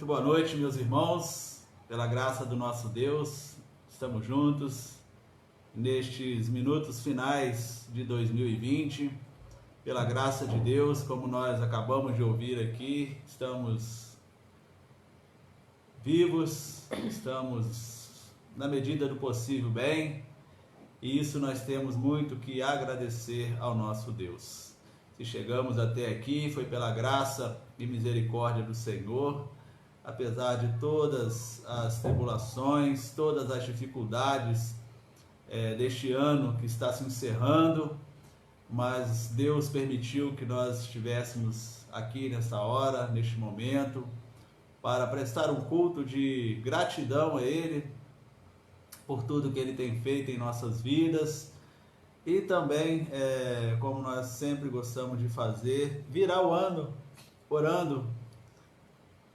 Muito boa noite, meus irmãos. Pela graça do nosso Deus, estamos juntos nestes minutos finais de 2020. Pela graça de Deus, como nós acabamos de ouvir aqui, estamos vivos, estamos na medida do possível bem, e isso nós temos muito que agradecer ao nosso Deus. Se chegamos até aqui, foi pela graça e misericórdia do Senhor. Apesar de todas as tribulações, todas as dificuldades deste ano que está se encerrando, mas Deus permitiu que nós estivéssemos aqui nessa hora, neste momento, para prestar um culto de gratidão a Ele por tudo que Ele tem feito em nossas vidas, e também, como nós sempre gostamos de fazer, virar o ano orando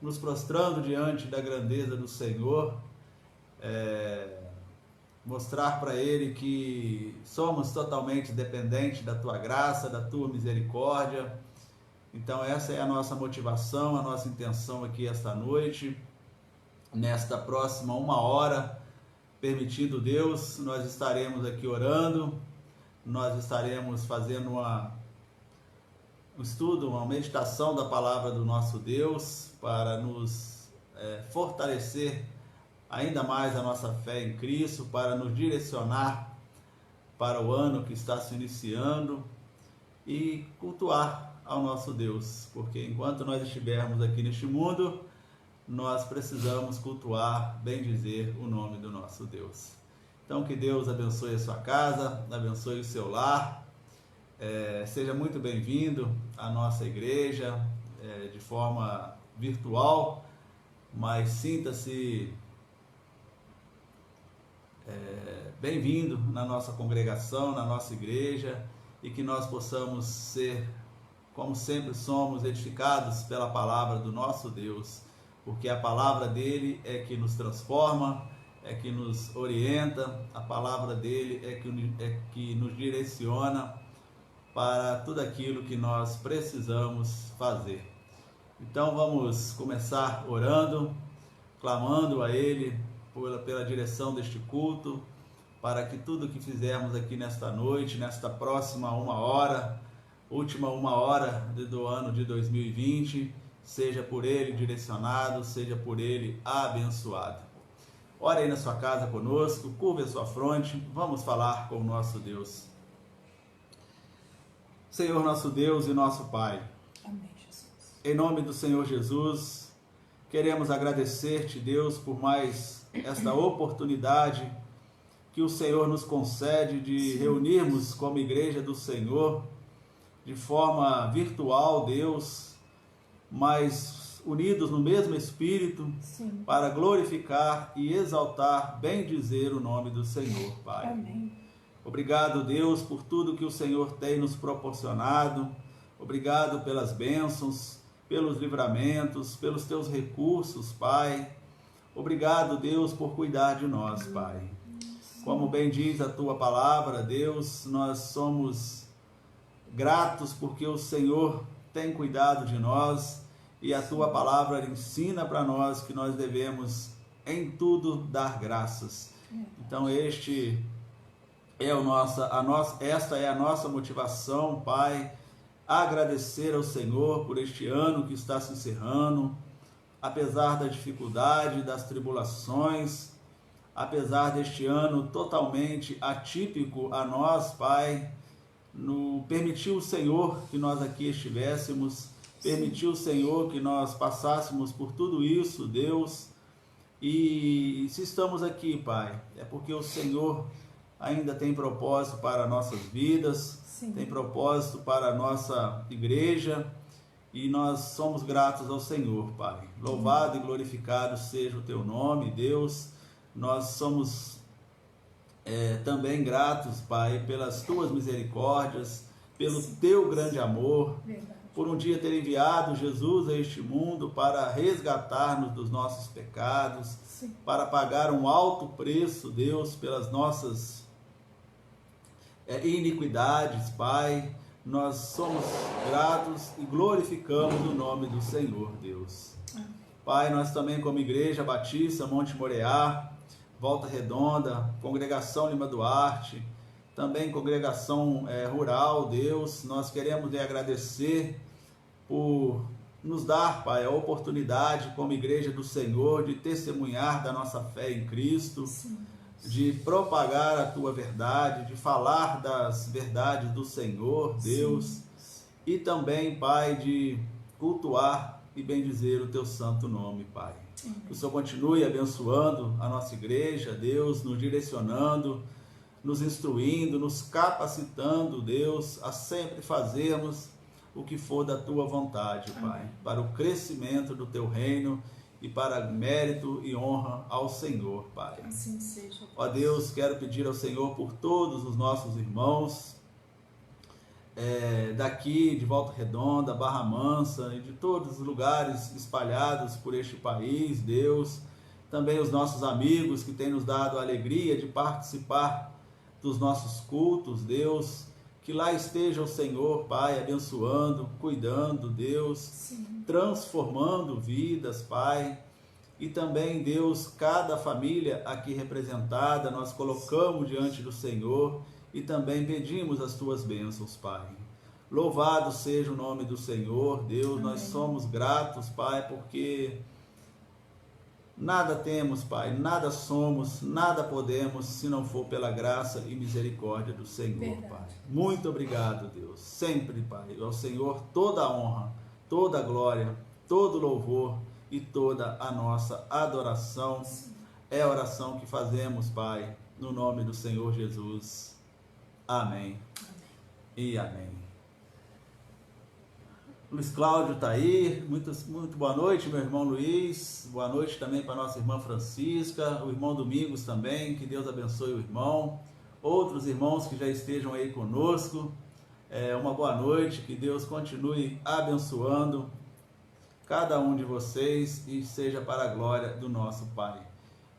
nos prostrando diante da grandeza do Senhor, mostrar para Ele que somos totalmente dependentes da Tua graça, da Tua misericórdia. Então essa é a nossa motivação, a nossa intenção aqui esta noite, nesta próxima 1 hora, permitido Deus, nós estaremos aqui orando, nós estaremos fazendo um estudo, uma meditação da palavra do nosso Deus, para nos fortalecer ainda mais a nossa fé em Cristo, para nos direcionar para o ano que está se iniciando e cultuar ao nosso Deus, porque enquanto nós estivermos aqui neste mundo, nós precisamos cultuar, bem dizer, o nome do nosso Deus. Então que Deus abençoe a sua casa, abençoe o seu lar, seja muito bem-vindo à nossa igreja, de forma virtual, mas sinta-se bem-vindo na nossa congregação, na nossa igreja, e que nós possamos ser, como sempre somos, edificados pela palavra do nosso Deus, porque a palavra dele é que nos transforma, é que nos orienta, a palavra dele é que nos direciona para tudo aquilo que nós precisamos fazer. Então vamos começar orando, clamando a ele pela direção deste culto, para que tudo que fizermos aqui nesta noite, nesta próxima 1 hora, última 1 hora do ano de 2020, seja por ele direcionado, seja por ele abençoado. Ore aí na sua casa conosco, curve a sua fronte, vamos falar com o nosso Deus. Senhor nosso Deus e nosso Pai, Amém, Jesus. Em nome do Senhor Jesus, queremos agradecer-te, Deus, por mais esta oportunidade que o Senhor nos concede de reunirmos como igreja do Senhor, de forma virtual, Deus, mas unidos no mesmo Espírito, Sim. para glorificar e exaltar, bem dizer, o nome do Senhor, Pai. Amém. Obrigado, Deus, por tudo que o Senhor tem nos proporcionado. Obrigado pelas bênçãos, pelos livramentos, pelos teus recursos, Pai. Obrigado, Deus, por cuidar de nós, Pai. Como bem diz a tua palavra, Deus, nós somos gratos porque o Senhor tem cuidado de nós e a tua palavra ensina para nós que nós devemos em tudo dar graças. Então esta é a nossa motivação, Pai, agradecer ao Senhor por este ano que está se encerrando, apesar da dificuldade, das tribulações, apesar deste ano totalmente atípico a nós, Pai, permitiu o Senhor que nós aqui estivéssemos, permitiu o Senhor que nós passássemos por tudo isso, Deus, e se estamos aqui, Pai, é porque o Senhor ainda tem propósito para nossas vidas, Sim. Tem propósito para a nossa igreja, e nós somos gratos ao Senhor, Pai. Louvado e glorificado seja o teu nome, Deus. Nós somos também gratos, Pai, pelas tuas misericórdias, pelo teu grande amor, Verdade. por um dia ter enviado Jesus a este mundo para resgatar-nos dos nossos pecados, Sim. para pagar um alto preço, Deus, pelas nossas iniquidades, Pai. Nós somos gratos e glorificamos o nome do Senhor, Deus. Amém. Pai, nós também como Igreja Batista, Monte Moriá, Volta Redonda, Congregação Lima Duarte, também Congregação Rural, Deus, nós queremos lhe agradecer por nos dar, Pai, a oportunidade como Igreja do Senhor de testemunhar da nossa fé em Cristo, Sim. de propagar a tua verdade, de falar das verdades do Senhor, Deus, Sim. e também, Pai, de cultuar e bendizer o teu santo nome, Pai. Amém. Que o Senhor continue abençoando a nossa igreja, Deus, nos direcionando, nos instruindo, nos capacitando, Deus, a sempre fazermos o que for da tua vontade, Pai, Amém. para o crescimento do teu reino e para mérito e honra ao Senhor, Pai. Assim seja. Ó Deus, quero pedir ao Senhor por todos os nossos irmãos daqui de Volta Redonda, Barra Mansa e de todos os lugares espalhados por este país, Deus. Também os nossos amigos que têm nos dado a alegria de participar dos nossos cultos, Deus. Que lá esteja o Senhor, Pai, abençoando, cuidando, Deus, sim, transformando vidas, Pai. E também, Deus, cada família aqui representada, nós colocamos diante do Senhor e também pedimos as Tuas bênçãos, Pai. Louvado seja o nome do Senhor, Deus. Amém. Nós somos gratos, Pai, porque nada temos, Pai, nada somos, nada podemos, se não for pela graça e misericórdia do Senhor, verdade, Pai. Muito obrigado, Deus. Sempre, Pai, ao Senhor toda a honra, toda a glória, todo o louvor e toda a nossa adoração. Sim. É a oração que fazemos, Pai, no nome do Senhor Jesus. Amém. Amém. E amém. Luiz Cláudio está aí, muito boa noite, meu irmão Luiz, boa noite também para nossa irmã Francisca, o irmão Domingos também, que Deus abençoe o irmão, outros irmãos que já estejam aí conosco, uma boa noite, que Deus continue abençoando cada um de vocês e seja para a glória do nosso Pai.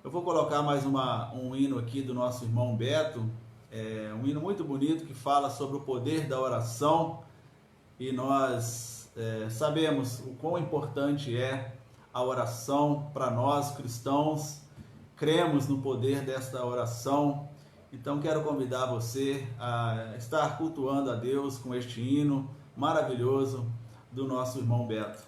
Eu vou colocar mais um hino aqui do nosso irmão Beto, um hino muito bonito que fala sobre o poder da oração, e nós sabemos o quão importante é a oração para nós cristãos, cremos no poder desta oração, então quero convidar você a estar cultuando a Deus com este hino maravilhoso do nosso irmão Beto.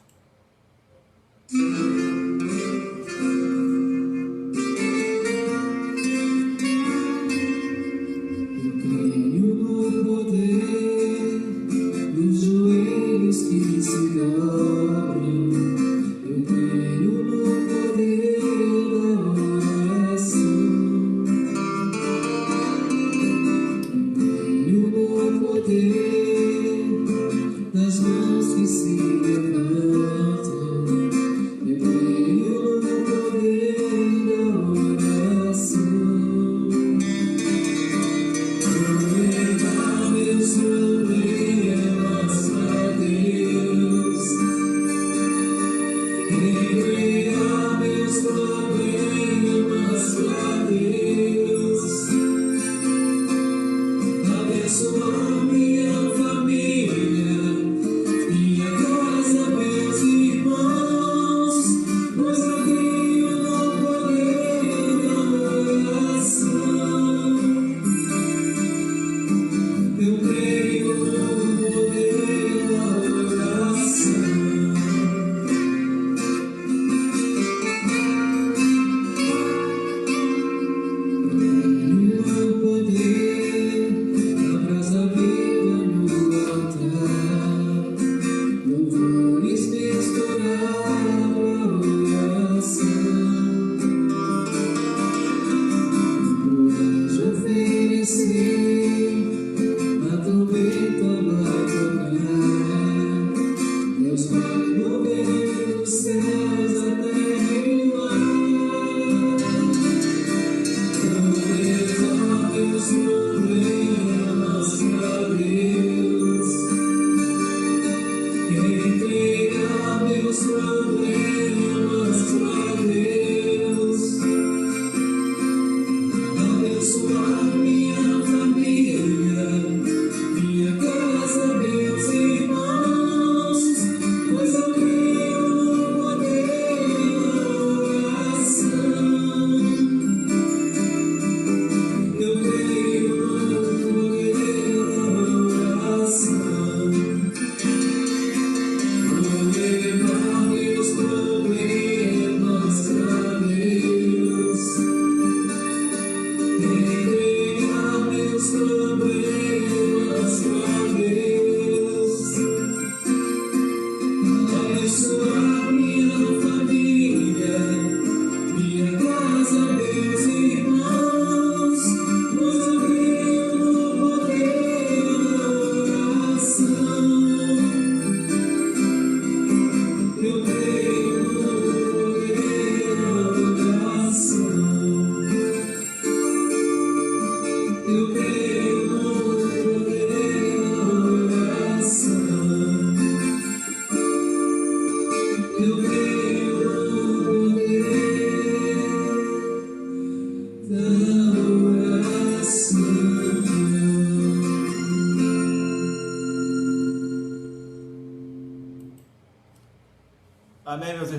Das mãos que se levantam, eu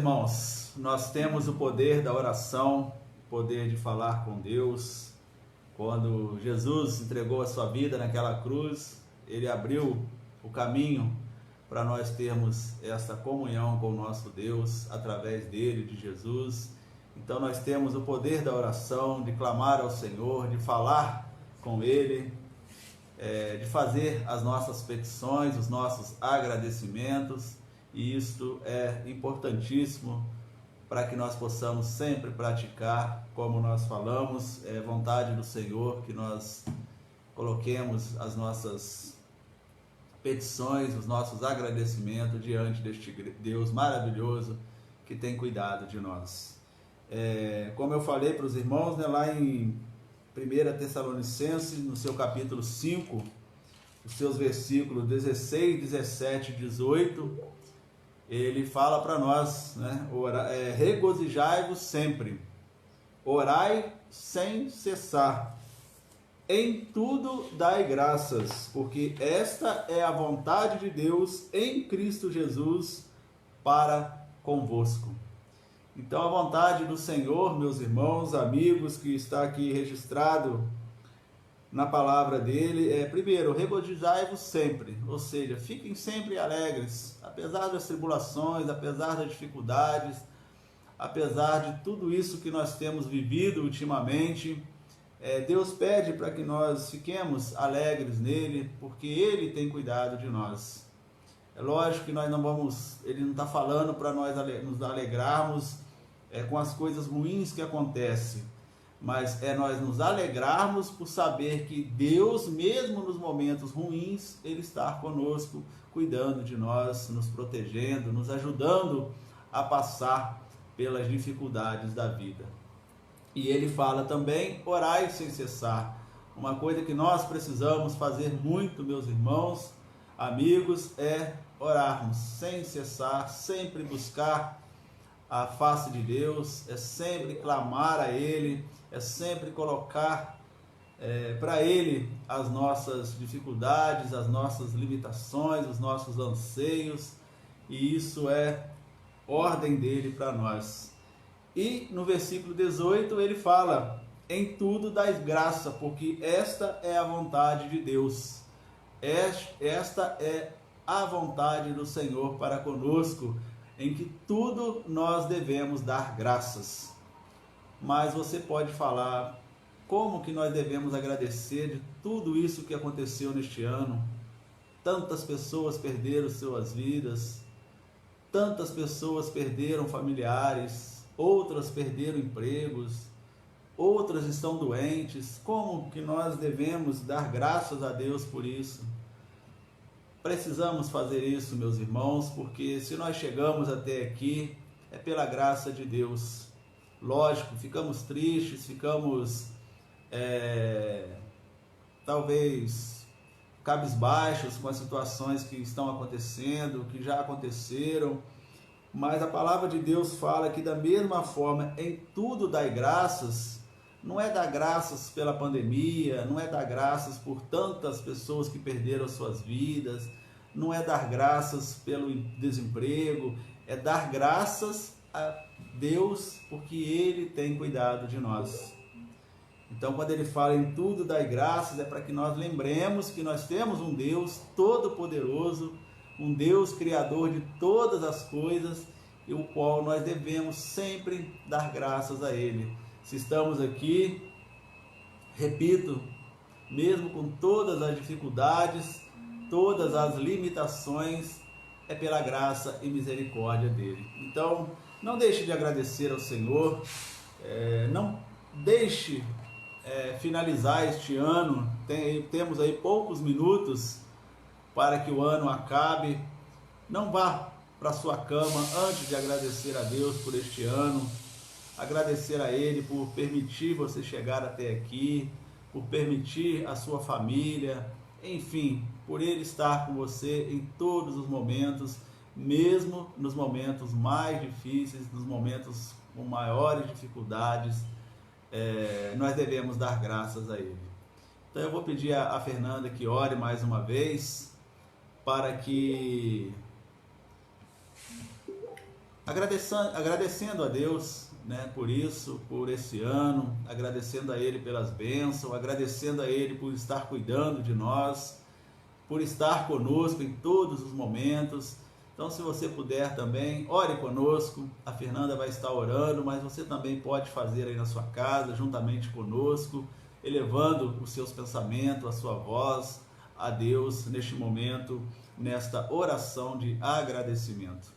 irmãos, nós temos o poder da oração, o poder de falar com Deus. Quando Jesus entregou a sua vida naquela cruz, ele abriu o caminho para nós termos essa comunhão com o nosso Deus através dele, de Jesus. Então nós temos o poder da oração, de clamar ao Senhor, de falar com ele, de fazer as nossas petições, os nossos agradecimentos, e isto é importantíssimo para que nós possamos sempre praticar, como nós falamos, é vontade do Senhor que nós coloquemos as nossas petições, os nossos agradecimentos diante deste Deus maravilhoso que tem cuidado de nós. Como eu falei para os irmãos, né, lá em 1 Tessalonicenses, no seu capítulo 5, os seus versículos 16, 17 e 18, ele fala para nós, né, regozijai-vos sempre, orai sem cessar, em tudo dai graças, porque esta é a vontade de Deus em Cristo Jesus para convosco. Então a vontade do Senhor, meus irmãos, amigos, que está aqui registrado na palavra dele, primeiro, regozijai-vos sempre, ou seja, fiquem sempre alegres, apesar das tribulações, apesar das dificuldades, apesar de tudo isso que nós temos vivido ultimamente. Deus pede para que nós fiquemos alegres nele, porque ele tem cuidado de nós. É lógico que nós não vamos, ele não está falando para nós nos alegrarmos com as coisas ruins que acontecem, mas nós nos alegrarmos por saber que Deus, mesmo nos momentos ruins, ele está conosco, cuidando de nós, nos protegendo, nos ajudando a passar pelas dificuldades da vida. E ele fala também, orai sem cessar. Uma coisa que nós precisamos fazer muito, meus irmãos, amigos, é orarmos sem cessar, sempre buscar a face de Deus, é sempre clamar a ele, é sempre colocar para ele as nossas dificuldades, as nossas limitações, os nossos anseios, e isso é ordem dele para nós. E no versículo 18 ele fala, em tudo dai graça, porque esta é a vontade de Deus, esta é a vontade do Senhor para conosco, em que tudo nós devemos dar graças. Mas você pode falar, como que nós devemos agradecer de tudo isso que aconteceu neste ano? Tantas pessoas perderam suas vidas, tantas pessoas perderam familiares, outras perderam empregos, outras estão doentes. Como que nós devemos dar graças a Deus por isso? Precisamos fazer isso, meus irmãos, porque se nós chegamos até aqui, é pela graça de Deus. Lógico, ficamos tristes, ficamos talvez cabisbaixos com as situações que estão acontecendo, que já aconteceram, mas a palavra de Deus fala que da mesma forma, em tudo dai graças. Não é dar graças pela pandemia, não é dar graças por tantas pessoas que perderam suas vidas, não é dar graças pelo desemprego, é dar graças a Deus porque ele tem cuidado de nós. Então, quando ele fala em tudo dai graças, é para que nós lembremos que nós temos um Deus todo-poderoso, um Deus criador de todas as coisas, e o qual nós devemos sempre dar graças a ele. Se estamos aqui, repito, mesmo com todas as dificuldades, todas as limitações, é pela graça e misericórdia dele. Então, não deixe de agradecer ao Senhor, não deixe finalizar este ano, temos aí poucos minutos para que o ano acabe. Não vá para sua cama antes de agradecer a Deus por este ano, agradecer a ele por permitir você chegar até aqui, por permitir a sua família, enfim, por ele estar com você em todos os momentos, mesmo nos momentos mais difíceis, nos momentos com maiores dificuldades, nós devemos dar graças a ele. Então eu vou pedir a Fernanda que ore mais uma vez, para que agradecendo a Deus, né, por isso, por esse ano, agradecendo a Ele pelas bênçãos, agradecendo a Ele por estar cuidando de nós, por estar conosco em todos os momentos. Então, se você puder também, ore conosco. A Fernanda vai estar orando, mas você também pode fazer aí na sua casa, juntamente conosco, elevando os seus pensamentos, a sua voz a Deus neste momento, nesta oração de agradecimento.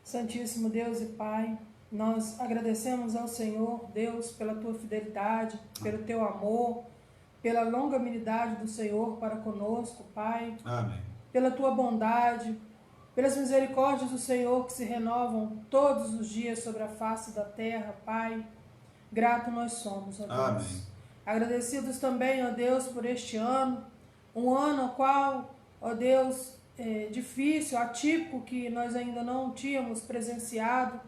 Santíssimo Deus e Pai, nós agradecemos ao Senhor, Deus, pela tua fidelidade, pelo teu amor, pela longanimidade do Senhor para conosco, Pai. Amém. Pela tua bondade, pelas misericórdias do Senhor que se renovam todos os dias sobre a face da terra, Pai. Grato nós somos, ó Deus. Amém. Agradecidos também, ó Deus, por este ano, um ano ao qual, ó Deus, difícil, atípico, que nós ainda não tínhamos presenciado,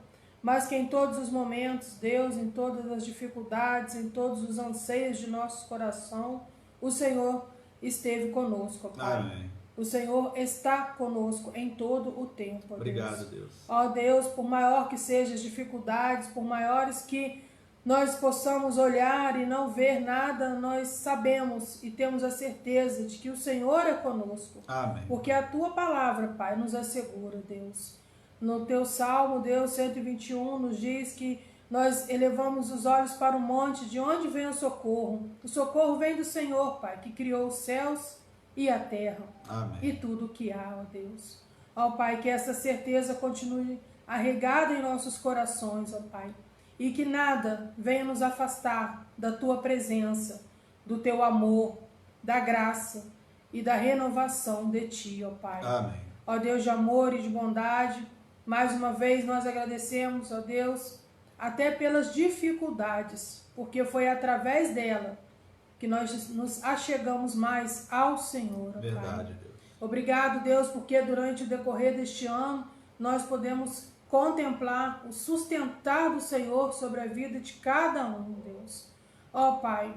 mas que em todos os momentos, Deus, em todas as dificuldades, em todos os anseios de nosso coração, o Senhor esteve conosco, Pai. Amém. O Senhor está conosco em todo o tempo, ó Obrigado, Deus. Ó Deus, por maior que sejam as dificuldades, por maiores que nós possamos olhar e não ver nada, nós sabemos e temos a certeza de que o Senhor é conosco. Amém. Porque a tua palavra, Pai, nos assegura, Deus. No teu Salmo, Deus, 121, nos diz que nós elevamos os olhos para o monte, de onde vem o socorro. O socorro vem do Senhor, Pai, que criou os céus e a terra. Amém. E tudo o que há, ó Deus. Ó Pai, que essa certeza continue arraigada em nossos corações, ó Pai. E que nada venha nos afastar da tua presença, do teu amor, da graça e da renovação de ti, ó Pai. Amém. Ó Deus de amor e de bondade, mais uma vez nós agradecemos, ó Deus, até pelas dificuldades, porque foi através dela que nós nos achegamos mais ao Senhor, ó Pai. Verdade, Deus. Obrigado, Deus, porque durante o decorrer deste ano nós podemos contemplar o sustentar do Senhor sobre a vida de cada um, Deus. Ó Pai,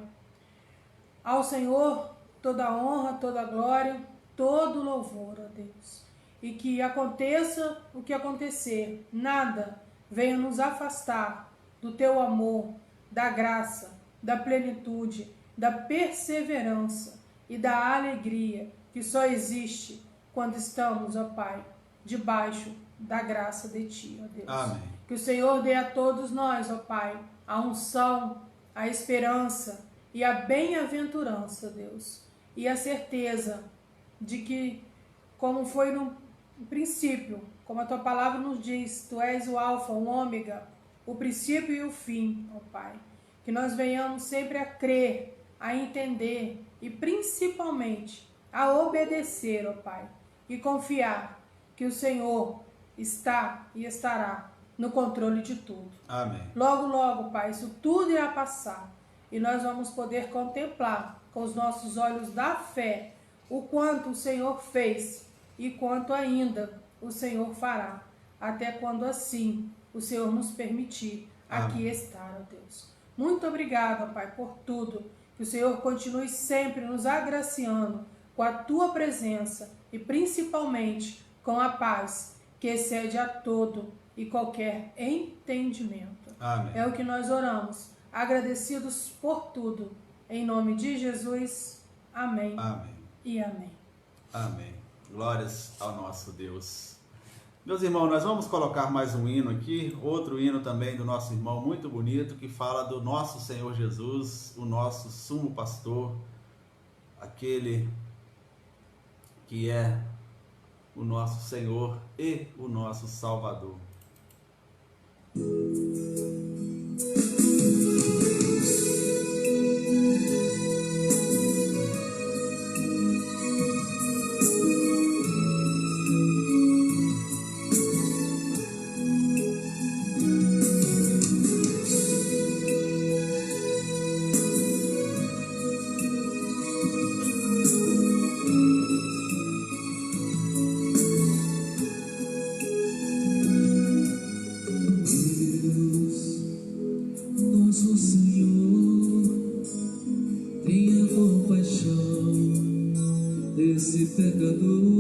ao Senhor toda a honra, toda a glória, todo o louvor, ó Deus. E que aconteça o que acontecer, nada venha nos afastar do teu amor, da graça, da plenitude, da perseverança e da alegria que só existe quando estamos, ó Pai, debaixo da graça de ti, ó Deus. Amém. Que o Senhor dê a todos nós, ó Pai, a unção, a esperança e a bem-aventurança, Deus. E a certeza de que, como foi no princípio, como a tua palavra nos diz, tu és o alfa, o ômega, o princípio e o fim, ó Pai. Que nós venhamos sempre a crer, a entender e principalmente a obedecer, ó Pai. E confiar que o Senhor está e estará no controle de tudo. Amém. Logo, logo, Pai, isso tudo irá passar e nós vamos poder contemplar com os nossos olhos da fé o quanto o Senhor fez e quanto ainda o Senhor fará, até quando assim o Senhor nos permitir aqui estar, ó Deus. Muito obrigada, Pai, por tudo. Que o Senhor continue sempre nos agraciando com a tua presença e principalmente com a paz que excede a todo e qualquer entendimento. Amém. É o que nós oramos, agradecidos por tudo. Em nome de Jesus, amém. Amém. E amém. Amém. Glórias ao nosso Deus. Meus irmãos, nós vamos colocar mais um hino aqui, outro hino também do nosso irmão muito bonito, que fala do nosso Senhor Jesus, o nosso sumo pastor, aquele que é o nosso Senhor e o nosso Salvador. Esse pecador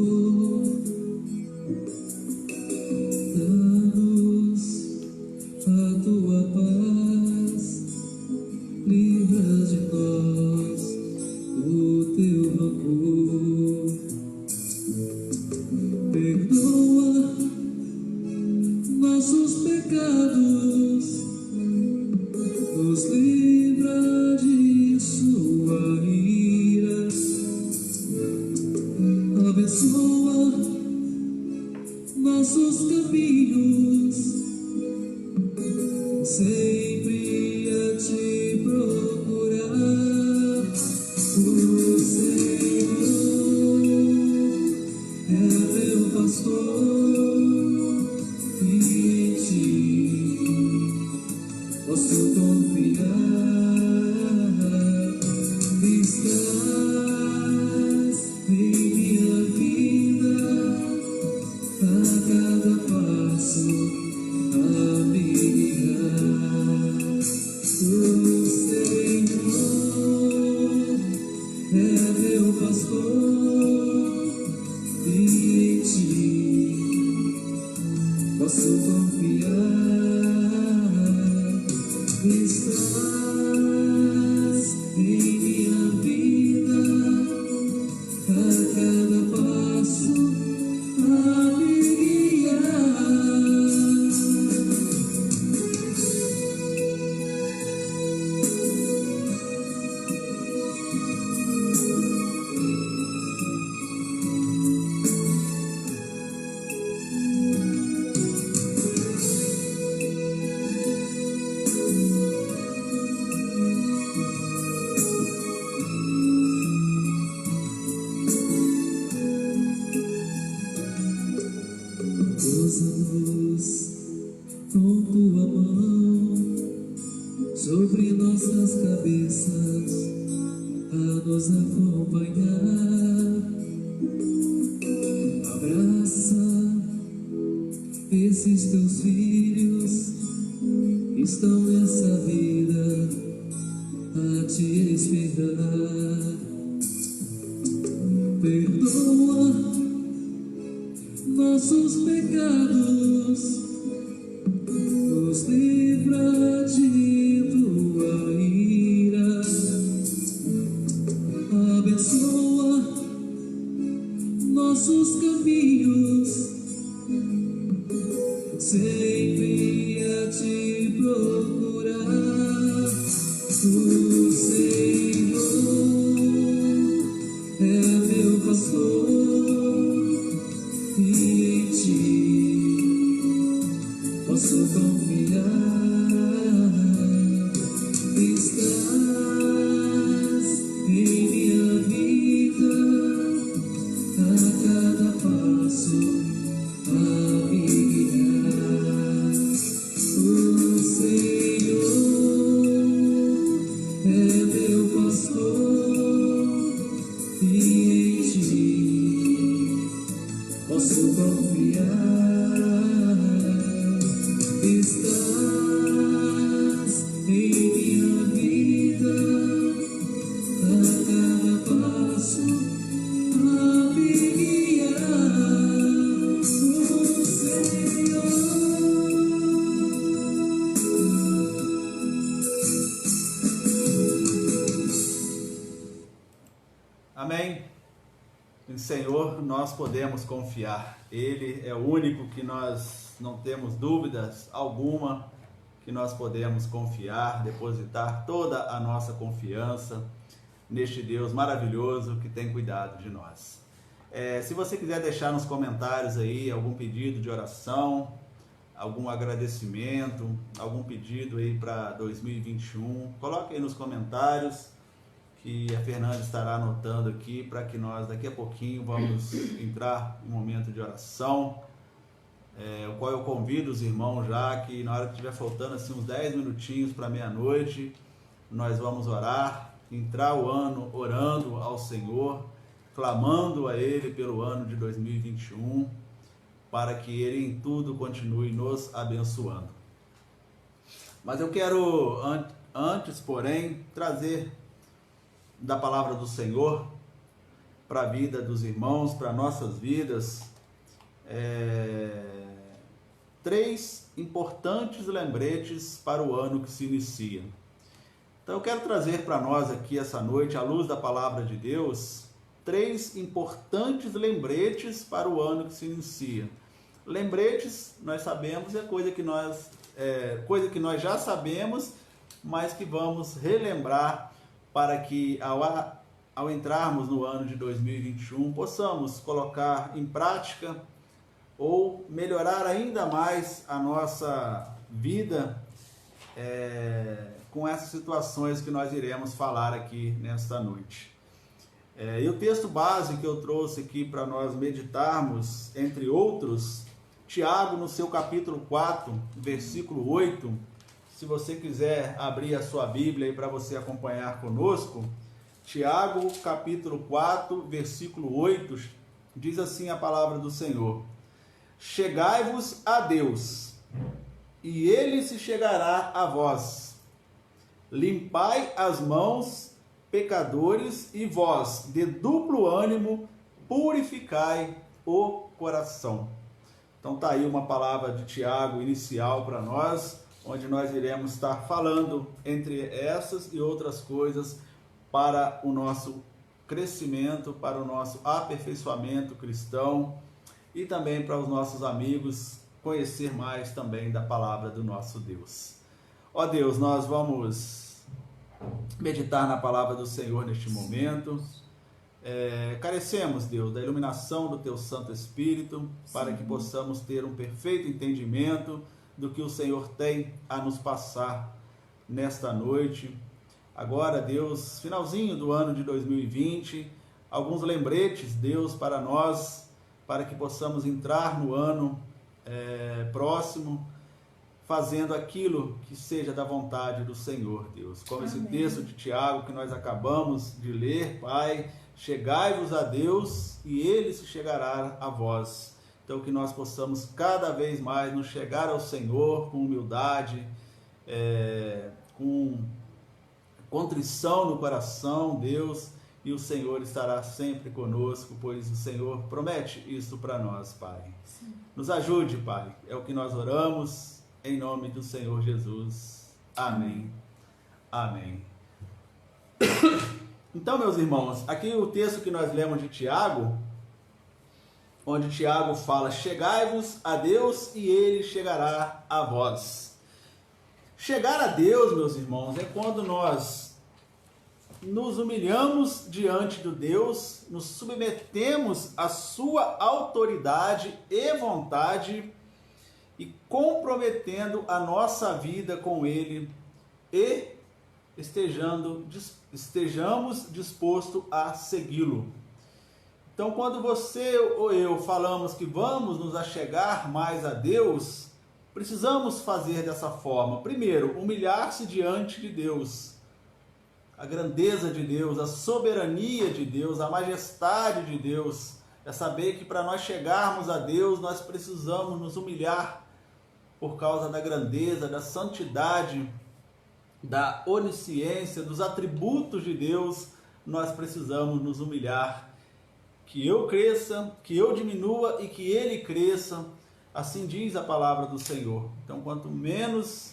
nos livra de sua ira, abençoa nossos caminhos, sempre a te procurar. O Senhor é meu pastor, e em ti posso confiar. Estás em minha vida, a cada passo a me guiar. O Senhor é meu pastor, e em ti posso confiar. Estás em minha vida, a cada passo a me guiar. Pousa-nos com tua mão sobre nossas cabeças, a nos acompanhar. Abraça esses teus filhos que estão nessa vida a te esperar. Perdoa nossos pecados, nos livra de tua ira, abençoa nossos caminhos, sempre a te procurar. O Senhor é meu pastor, e em ti posso confiar. Estás em minha vida, a cada passo a me guiar. O Senhor é meu pastor, e em ti posso confiar. Estás em minha vida, a cada passo a me guiar. O Senhor. Amém? Em Senhor nós podemos confiar. Ele é o único que nós não temos dúvidas alguma, que nós podemos confiar, depositar toda a nossa confiança neste Deus maravilhoso que tem cuidado de nós. Se você quiser deixar nos comentários aí algum pedido de oração, algum agradecimento, algum pedido aí para 2021, coloque aí nos comentários, que a Fernanda estará anotando aqui, para que nós daqui a pouquinho vamos entrar em um momento de oração, o qual eu convido os irmãos já, que na hora que estiver faltando assim, uns 10 minutinhos para meia-noite, nós vamos orar, entrar o ano orando ao Senhor, clamando a Ele pelo ano de 2021, para que Ele em tudo continue nos abençoando. Mas eu quero, antes, porém, trazer da palavra do Senhor para a vida dos irmãos, para nossas vidas, 3 importantes lembretes para o ano que se inicia. Então eu quero trazer para nós aqui essa noite, à luz da palavra de Deus, 3 importantes lembretes para o ano que se inicia. Lembretes, nós sabemos, é coisa que nós já sabemos, mas que vamos relembrar para que ao entrarmos no ano de 2021 possamos colocar em prática ou melhorar ainda mais a nossa vida com essas situações que nós iremos falar aqui nesta noite. E o texto base que eu trouxe aqui para nós meditarmos, entre outros, Tiago, no seu capítulo 4, versículo 8, se você quiser abrir a sua Bíblia aí para você acompanhar conosco, Tiago, capítulo 4, versículo 8, diz assim a palavra do Senhor: chegai-vos a Deus, e Ele se chegará a vós. Limpai as mãos, pecadores, e vós, de duplo ânimo, purificai o coração. Então tá aí uma palavra de Tiago inicial para nós, onde nós iremos estar falando entre essas e outras coisas para o nosso crescimento, para o nosso aperfeiçoamento cristão e também para os nossos amigos conhecer mais também da palavra do nosso Deus. Ó Deus, nós vamos meditar na palavra do Senhor neste momento. Carecemos, Deus, da iluminação do Teu Santo Espírito, para que possamos ter um perfeito entendimento do que o Senhor tem a nos passar nesta noite. Agora, Deus, finalzinho do ano de 2020, alguns lembretes, Deus, para nós, para que possamos entrar no ano próximo, fazendo aquilo que seja da vontade do Senhor, Deus. Como Amém. Esse texto de Tiago que nós acabamos de ler, Pai, chegai-vos a Deus e Ele se chegará a vós. Então que nós possamos cada vez mais nos chegar ao Senhor com humildade, com contrição no coração, Deus, e o Senhor estará sempre conosco, pois o Senhor promete isso para nós, Pai. Sim. Nos ajude, Pai, é o que nós oramos, em nome do Senhor Jesus. Amém. Amém. Então, meus irmãos, aqui o texto que nós lemos de Tiago, onde Tiago fala: chegai-vos a Deus e Ele chegará a vós. Chegar a Deus, meus irmãos, é quando nós nos humilhamos diante do Deus, nos submetemos à sua autoridade e vontade e comprometendo a nossa vida com Ele e estejamos dispostos a segui-lo. Então, quando você ou eu falamos que vamos nos achegar mais a Deus, precisamos fazer dessa forma. Primeiro, humilhar-se diante de Deus. A grandeza de Deus, a soberania de Deus, a majestade de Deus. É saber que para nós chegarmos a Deus, nós precisamos nos humilhar por causa da grandeza, da santidade, da onisciência, dos atributos de Deus. Nós precisamos nos humilhar. Que eu cresça, que eu diminua e que Ele cresça. Assim diz a palavra do Senhor. Então, quanto menos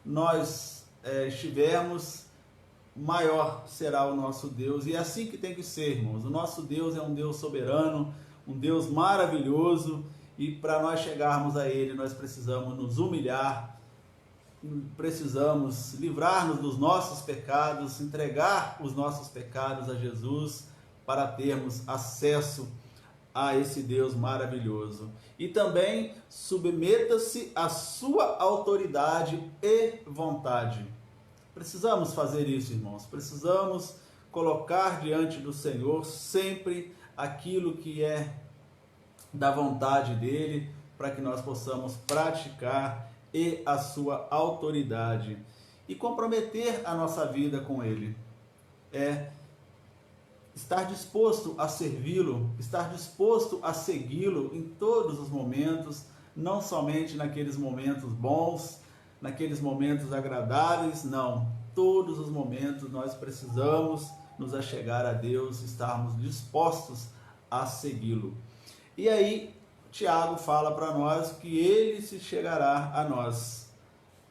nós estivermos, maior será o nosso Deus. E é assim que tem que ser, irmãos. O nosso Deus é um Deus soberano, um Deus maravilhoso. E para nós chegarmos a Ele, nós precisamos nos humilhar, precisamos livrar-nos dos nossos pecados, entregar os nossos pecados a Jesus, para termos acesso a esse Deus maravilhoso. E também submeta-se à sua autoridade e vontade. Precisamos fazer isso, irmãos. Precisamos colocar diante do Senhor sempre aquilo que é da vontade dEle, para que nós possamos praticar e a sua autoridade e comprometer a nossa vida com Ele. Estar disposto a servi-lo, estar disposto a segui-lo em todos os momentos, não somente naqueles momentos bons, naqueles momentos agradáveis, não. Todos os momentos nós precisamos nos achegar a Deus, estarmos dispostos a segui-lo. E aí, Tiago fala para nós que Ele se chegará a nós.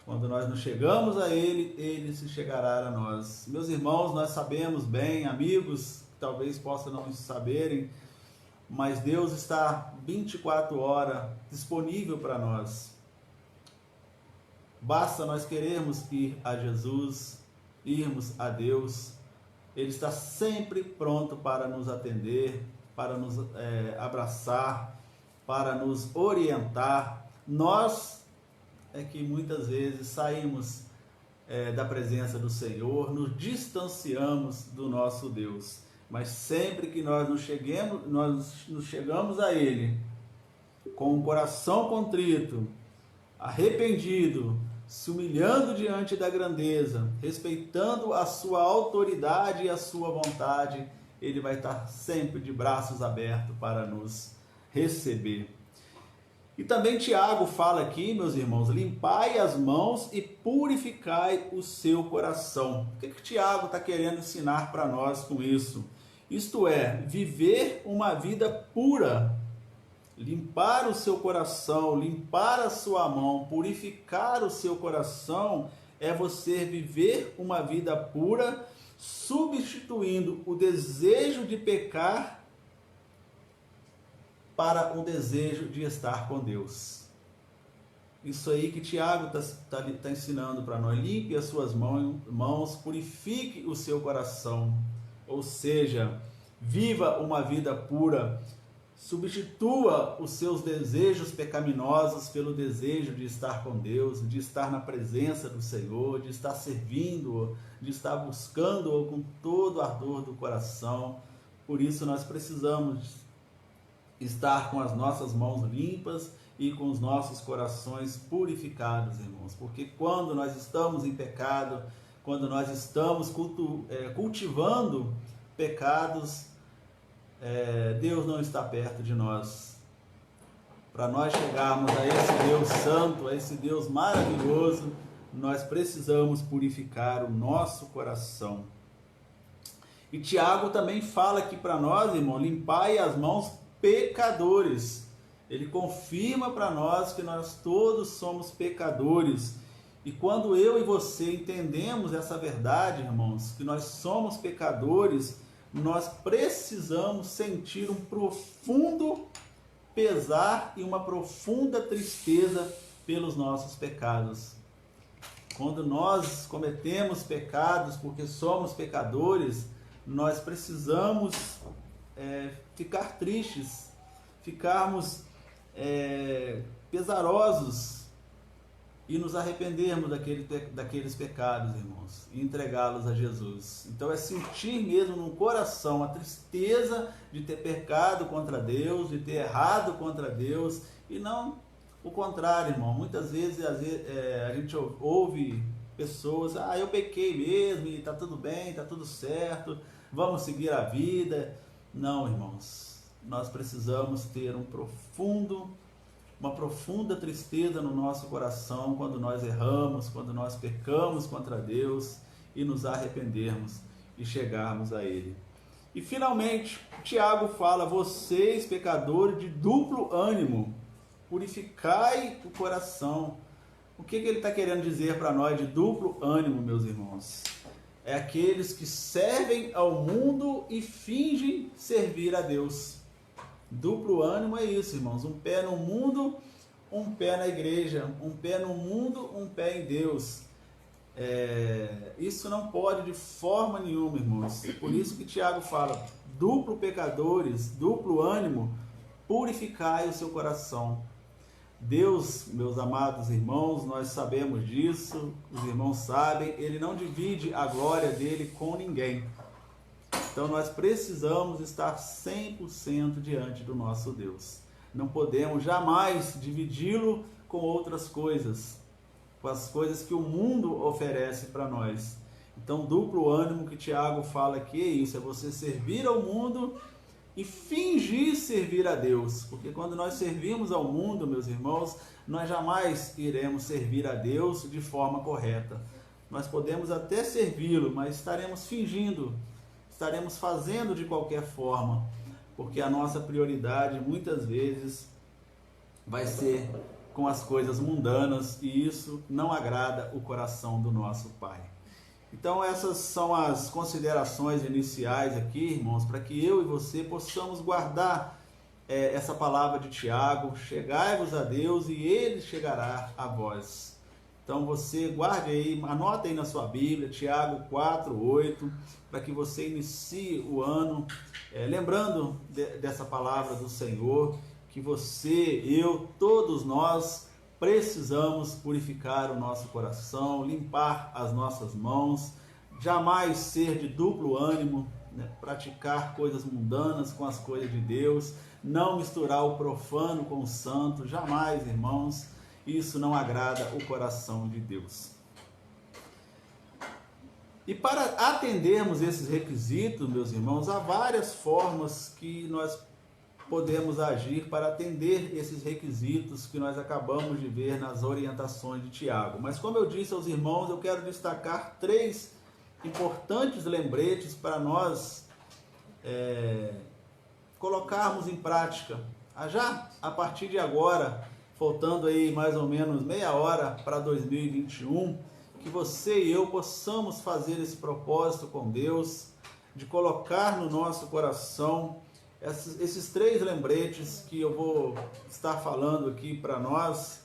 Quando nós nos chegamos a Ele, Ele se chegará a nós. Meus irmãos, nós sabemos bem, amigos, talvez possam não saberem, mas Deus está 24 horas disponível para nós. Basta nós querermos ir a Jesus, irmos a Deus. Ele está sempre pronto para nos atender, para nos abraçar, para nos orientar. Nós é que muitas vezes saímos da presença do Senhor, nos distanciamos do nosso Deus. Mas sempre que nós nos chegamos a Ele com um coração contrito, arrependido, se humilhando diante da grandeza, respeitando a sua autoridade e a sua vontade, Ele vai estar sempre de braços abertos para nos receber. E também Tiago fala aqui, meus irmãos, limpai as mãos e purificai o seu coração. O que Tiago está querendo ensinar para nós com isso? Isto é, viver uma vida pura, limpar o seu coração, limpar a sua mão, purificar o seu coração, é você viver uma vida pura, substituindo o desejo de pecar para o desejo de estar com Deus. Isso aí que Tiago tá ensinando para nós. Limpe as suas mãos, purifique o seu coração. Ou seja, viva uma vida pura. Substitua os seus desejos pecaminosos pelo desejo de estar com Deus, de estar na presença do Senhor, de estar servindo, de estar buscando-o com todo o ardor do coração. Por isso nós precisamos estar com as nossas mãos limpas e com os nossos corações purificados, irmãos. Porque quando nós estamos em pecado, quando nós estamos cultivando pecados, Deus não está perto de nós. Para nós chegarmos a esse Deus santo, a esse Deus maravilhoso, nós precisamos purificar o nosso coração. E Tiago também fala aqui para nós, irmão, limpai as mãos pecadores. Ele confirma para nós que nós todos somos pecadores. E quando eu e você entendemos essa verdade, irmãos, que nós somos pecadores, nós precisamos sentir um profundo pesar e uma profunda tristeza pelos nossos pecados. Quando nós cometemos pecados porque somos pecadores, nós precisamos ficar tristes, ficarmos pesarosos e nos arrependermos daqueles pecados, irmãos, e entregá-los a Jesus. Então é sentir mesmo no coração a tristeza de ter pecado contra Deus, de ter errado contra Deus, e não o contrário, irmão. Muitas vezes a gente ouve pessoas, eu pequei mesmo, e está tudo bem, está tudo certo, vamos seguir a vida. Não, irmãos, nós precisamos ter uma profunda tristeza no nosso coração quando nós erramos, quando nós pecamos contra Deus e nos arrependermos e chegarmos a Ele. E finalmente, Tiago fala, vocês pecadores de duplo ânimo, purificai o coração. O que ele está querendo dizer para nós de duplo ânimo, meus irmãos? É aqueles que servem ao mundo e fingem servir a Deus. Duplo ânimo é isso, irmãos. Um pé no mundo, um pé na igreja. Um pé no mundo, um pé em Deus. Isso não pode de forma nenhuma, irmãos. Por isso que Tiago fala, duplo pecadores, duplo ânimo, purificai o seu coração. Deus, meus amados irmãos, nós sabemos disso, os irmãos sabem, Ele não divide a glória dele com ninguém. Então nós precisamos estar 100% diante do nosso Deus. Não podemos jamais dividi-lo com outras coisas, com as coisas que o mundo oferece para nós. Então duplo ânimo que Tiago fala aqui é isso, é você servir ao mundo e fingir servir a Deus, porque quando nós servimos ao mundo, meus irmãos, nós jamais iremos servir a Deus de forma correta. Nós podemos até servi-lo, mas estaremos fingindo, estaremos fazendo de qualquer forma, porque a nossa prioridade muitas vezes vai ser com as coisas mundanas e isso não agrada o coração do nosso Pai. Então essas são as considerações iniciais aqui, irmãos, para que eu e você possamos guardar essa palavra de Tiago, chegai-vos a Deus e Ele chegará a vós. Então você guarde aí, anote aí na sua Bíblia, Tiago 4:8, para que você inicie o ano lembrando dessa palavra do Senhor, que você, eu, todos nós precisamos purificar o nosso coração, limpar as nossas mãos, jamais ser de duplo ânimo, né? Praticar coisas mundanas com as coisas de Deus, não misturar o profano com o santo, jamais, irmãos, isso não agrada o coração de Deus. E para atendermos esses requisitos, meus irmãos, há várias formas que nós podemos agir para atender esses requisitos que nós acabamos de ver nas orientações de Tiago. Mas como eu disse aos irmãos, eu quero destacar 3 importantes lembretes para nós colocarmos em prática. Já a partir de agora, faltando aí mais ou menos meia hora para 2021, que você e eu possamos fazer esse propósito com Deus, de colocar no nosso coração esses 3 lembretes que eu vou estar falando aqui para nós,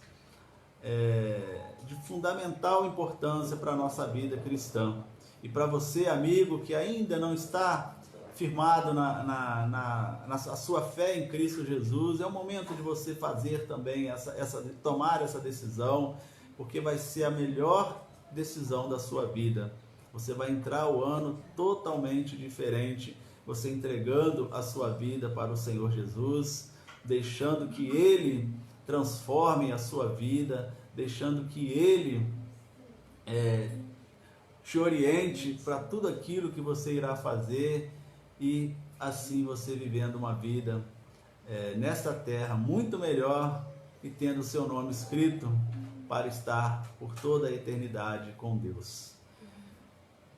de fundamental importância para a nossa vida cristã. E para você, amigo, que ainda não está firmado na sua fé em Cristo Jesus, é o momento de você fazer também tomar essa decisão, porque vai ser a melhor decisão da sua vida. Você vai entrar o ano totalmente diferente, você entregando a sua vida para o Senhor Jesus, deixando que Ele transforme a sua vida, deixando que Ele te oriente para tudo aquilo que você irá fazer, e assim você vivendo uma vida nesta terra muito melhor e tendo o seu nome escrito para estar por toda a eternidade com Deus.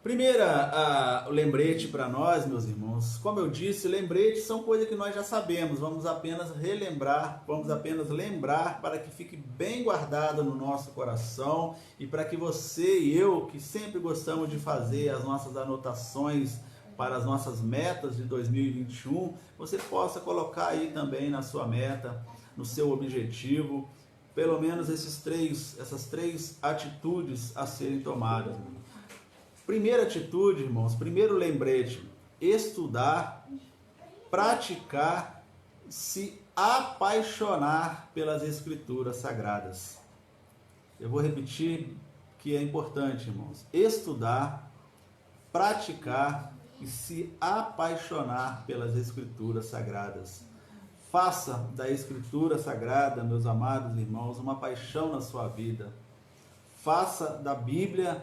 Primeira, o lembrete para nós, meus irmãos. Como eu disse, lembretes são coisas que nós já sabemos, vamos apenas relembrar, vamos apenas lembrar para que fique bem guardado no nosso coração e para que você e eu, que sempre gostamos de fazer as nossas anotações para as nossas metas de 2021, você possa colocar aí também na sua meta, no seu objetivo, pelo menos essas três atitudes a serem tomadas. Primeira atitude, irmãos, primeiro lembrete: estudar, praticar, se apaixonar pelas Escrituras Sagradas. Eu vou repetir que é importante, irmãos: estudar, praticar e se apaixonar pelas Escrituras Sagradas. Faça da Escritura Sagrada, meus amados irmãos, uma paixão na sua vida. Faça da Bíblia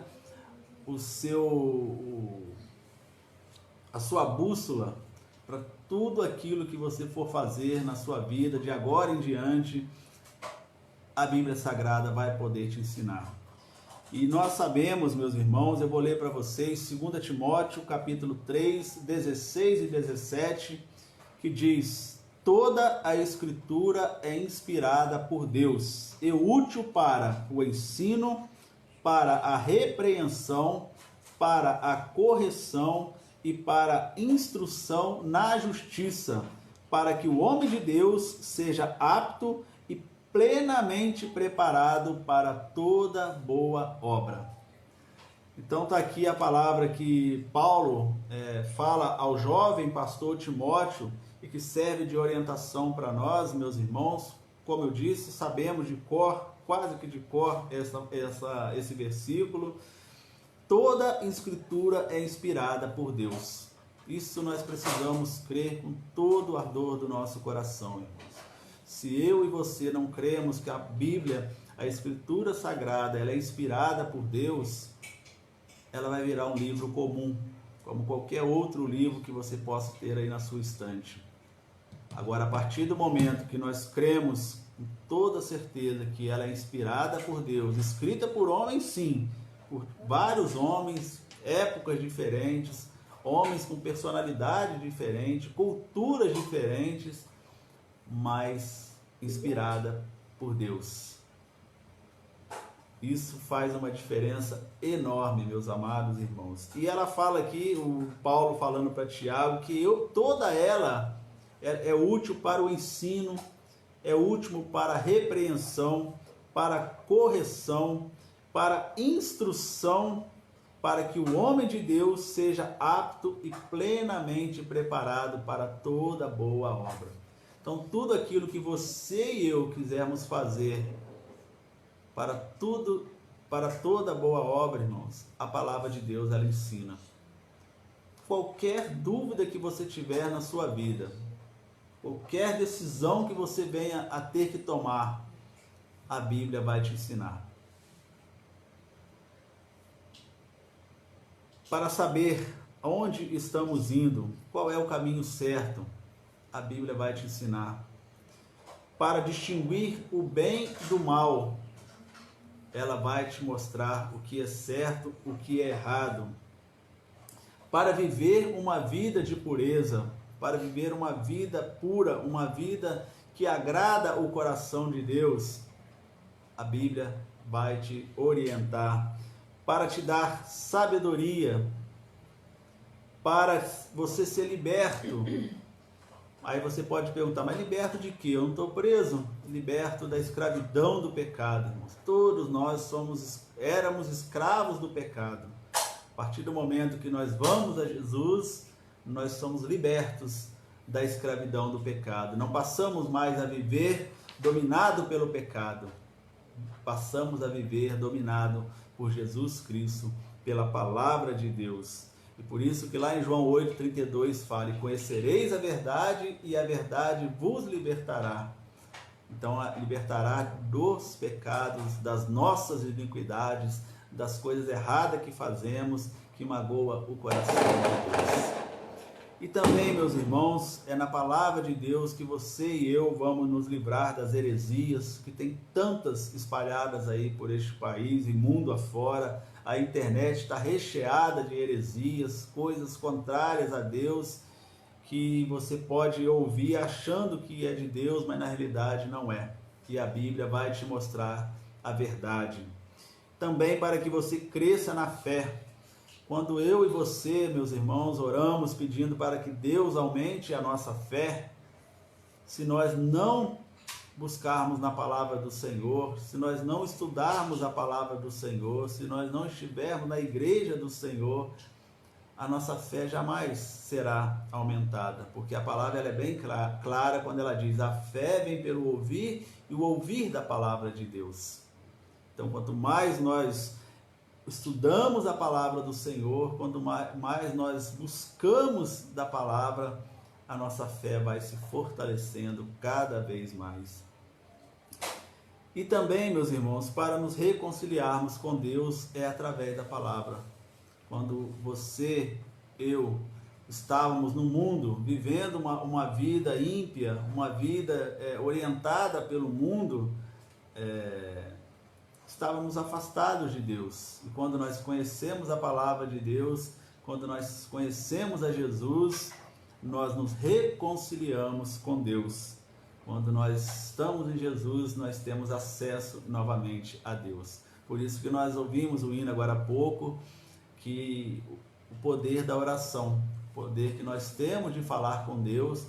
a sua bússola para tudo aquilo que você for fazer na sua vida, de agora em diante, a Bíblia Sagrada vai poder te ensinar. E nós sabemos, meus irmãos, eu vou ler para vocês 2 Timóteo, capítulo 3, 16 e 17, que diz: toda a Escritura é inspirada por Deus e útil para o ensino, para a repreensão, para a correção e para a instrução na justiça, para que o homem de Deus seja apto e plenamente preparado para toda boa obra. Então está aqui a palavra que Paulo fala ao jovem pastor Timóteo e que serve de orientação para nós, meus irmãos. Como eu disse, sabemos de cor, quase que de cor, esse versículo. Toda Escritura é inspirada por Deus. Isso nós precisamos crer com todo o ardor do nosso coração, irmãos. Se eu e você não cremos que a Bíblia, a Escritura Sagrada, ela é inspirada por Deus, ela vai virar um livro comum, como qualquer outro livro que você possa ter aí na sua estante. Agora, a partir do momento que nós cremos com toda certeza que ela é inspirada por Deus, escrita por homens, sim, por vários homens, épocas diferentes, homens com personalidade diferente, culturas diferentes, mas inspirada por Deus. Isso faz uma diferença enorme, meus amados irmãos. E ela fala aqui, o Paulo falando para Tiago, que toda ela é útil para o ensino, é útil para a repreensão, para a correção, para instrução, para que o homem de Deus seja apto e plenamente preparado para toda boa obra. Então, tudo aquilo que você e eu quisermos fazer para toda boa obra, irmãos, a palavra de Deus, ela ensina. Qualquer dúvida que você tiver na sua vida, qualquer decisão que você venha a ter que tomar, a Bíblia vai te ensinar. Para saber onde estamos indo, qual é o caminho certo, a Bíblia vai te ensinar. Para distinguir o bem do mal, ela vai te mostrar o que é certo, o que é errado. Para viver uma vida de pureza, para viver uma vida pura, uma vida que agrada o coração de Deus, a Bíblia vai te orientar. Para te dar sabedoria, para você ser liberto. Aí você pode perguntar, mas liberto de quê? Eu não estou preso. Liberto da escravidão do pecado, irmãos. Todos nós éramos escravos do pecado. A partir do momento que nós vamos a Jesus, nós somos libertos da escravidão do pecado. Não passamos mais a viver dominado pelo pecado. Passamos a viver dominado por Jesus Cristo, pela palavra de Deus. E por isso que lá em João 8,32 fala, conhecereis a verdade e a verdade vos libertará. Então, libertará dos pecados, das nossas iniquidades, das coisas erradas que fazemos, que magoa o coração de Deus. E também, meus irmãos, é na palavra de Deus que você e eu vamos nos livrar das heresias, que tem tantas espalhadas aí por este país e mundo afora. A internet está recheada de heresias, coisas contrárias a Deus, que você pode ouvir achando que é de Deus, mas na realidade não é. E a Bíblia vai te mostrar a verdade. Também para que você cresça na fé. Quando eu e você, meus irmãos, oramos pedindo para que Deus aumente a nossa fé, se nós não buscarmos na palavra do Senhor, se nós não estudarmos a palavra do Senhor, se nós não estivermos na igreja do Senhor, a nossa fé jamais será aumentada, porque a palavra ela é bem clara quando ela diz, a fé vem pelo ouvir e o ouvir da palavra de Deus. Então, quanto mais nós estudamos a palavra do Senhor, quanto mais nós buscamos da palavra, a nossa fé vai se fortalecendo cada vez mais. E também, meus irmãos, para nos reconciliarmos com Deus é através da palavra. Quando você, eu, estávamos no mundo, vivendo uma vida ímpia, uma vida orientada pelo mundo, estávamos afastados de Deus. E quando nós conhecemos a palavra de Deus, quando nós conhecemos a Jesus, nós nos reconciliamos com Deus. Quando nós estamos em Jesus, nós temos acesso novamente a Deus. Por isso que nós ouvimos o hino agora há pouco, que o poder da oração, o poder que nós temos de falar com Deus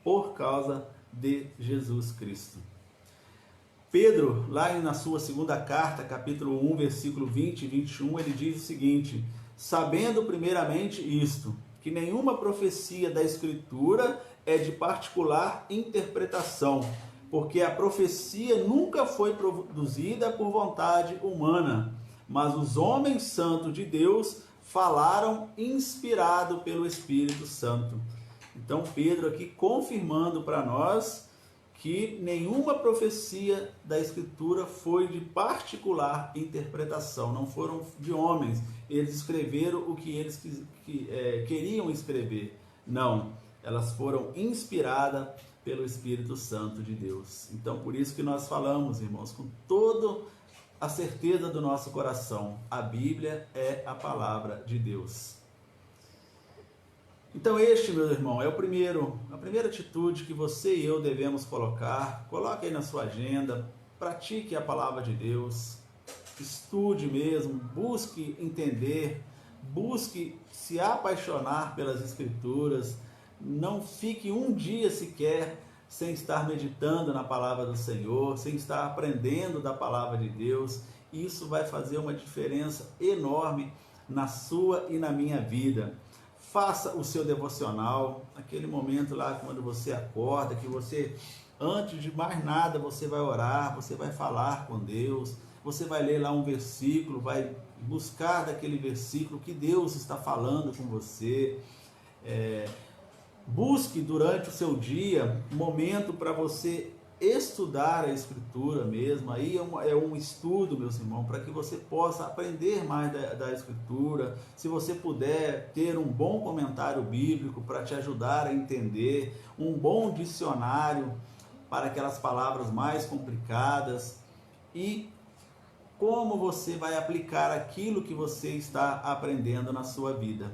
por causa de Jesus Cristo. Pedro, lá na sua segunda carta, capítulo 1, versículo 20 e 21, ele diz o seguinte, sabendo primeiramente isto, que nenhuma profecia da Escritura é de particular interpretação, porque a profecia nunca foi produzida por vontade humana, mas os homens santos de Deus falaram inspirado pelo Espírito Santo. Então Pedro aqui confirmando para nós que nenhuma profecia da Escritura foi de particular interpretação, não foram de homens, eles escreveram o que eles queriam escrever, não, elas foram inspiradas pelo Espírito Santo de Deus. Então por isso que nós falamos, irmãos, com toda a certeza do nosso coração, a Bíblia é a palavra de Deus. Então este, meu irmão, é a primeira atitude que você e eu devemos colocar. Coloque aí na sua agenda, pratique a palavra de Deus, estude mesmo, busque entender, busque se apaixonar pelas Escrituras, não fique um dia sequer sem estar meditando na palavra do Senhor, sem estar aprendendo da palavra de Deus. isso vai fazer uma diferença enorme na sua e na minha vida. Faça o seu devocional, aquele momento lá quando você acorda, que você, antes de mais nada, você vai orar, você vai falar com Deus, você vai ler lá um versículo, vai buscar daquele versículo que Deus está falando com você. Busque durante o seu dia um momento para você estudar a Escritura mesmo. Aí é um estudo, meus irmãos, para que você possa aprender mais da Escritura. Se você puder ter um bom comentário bíblico para te ajudar a entender, um bom dicionário para aquelas palavras mais complicadas, e como você vai aplicar aquilo que você está aprendendo na sua vida.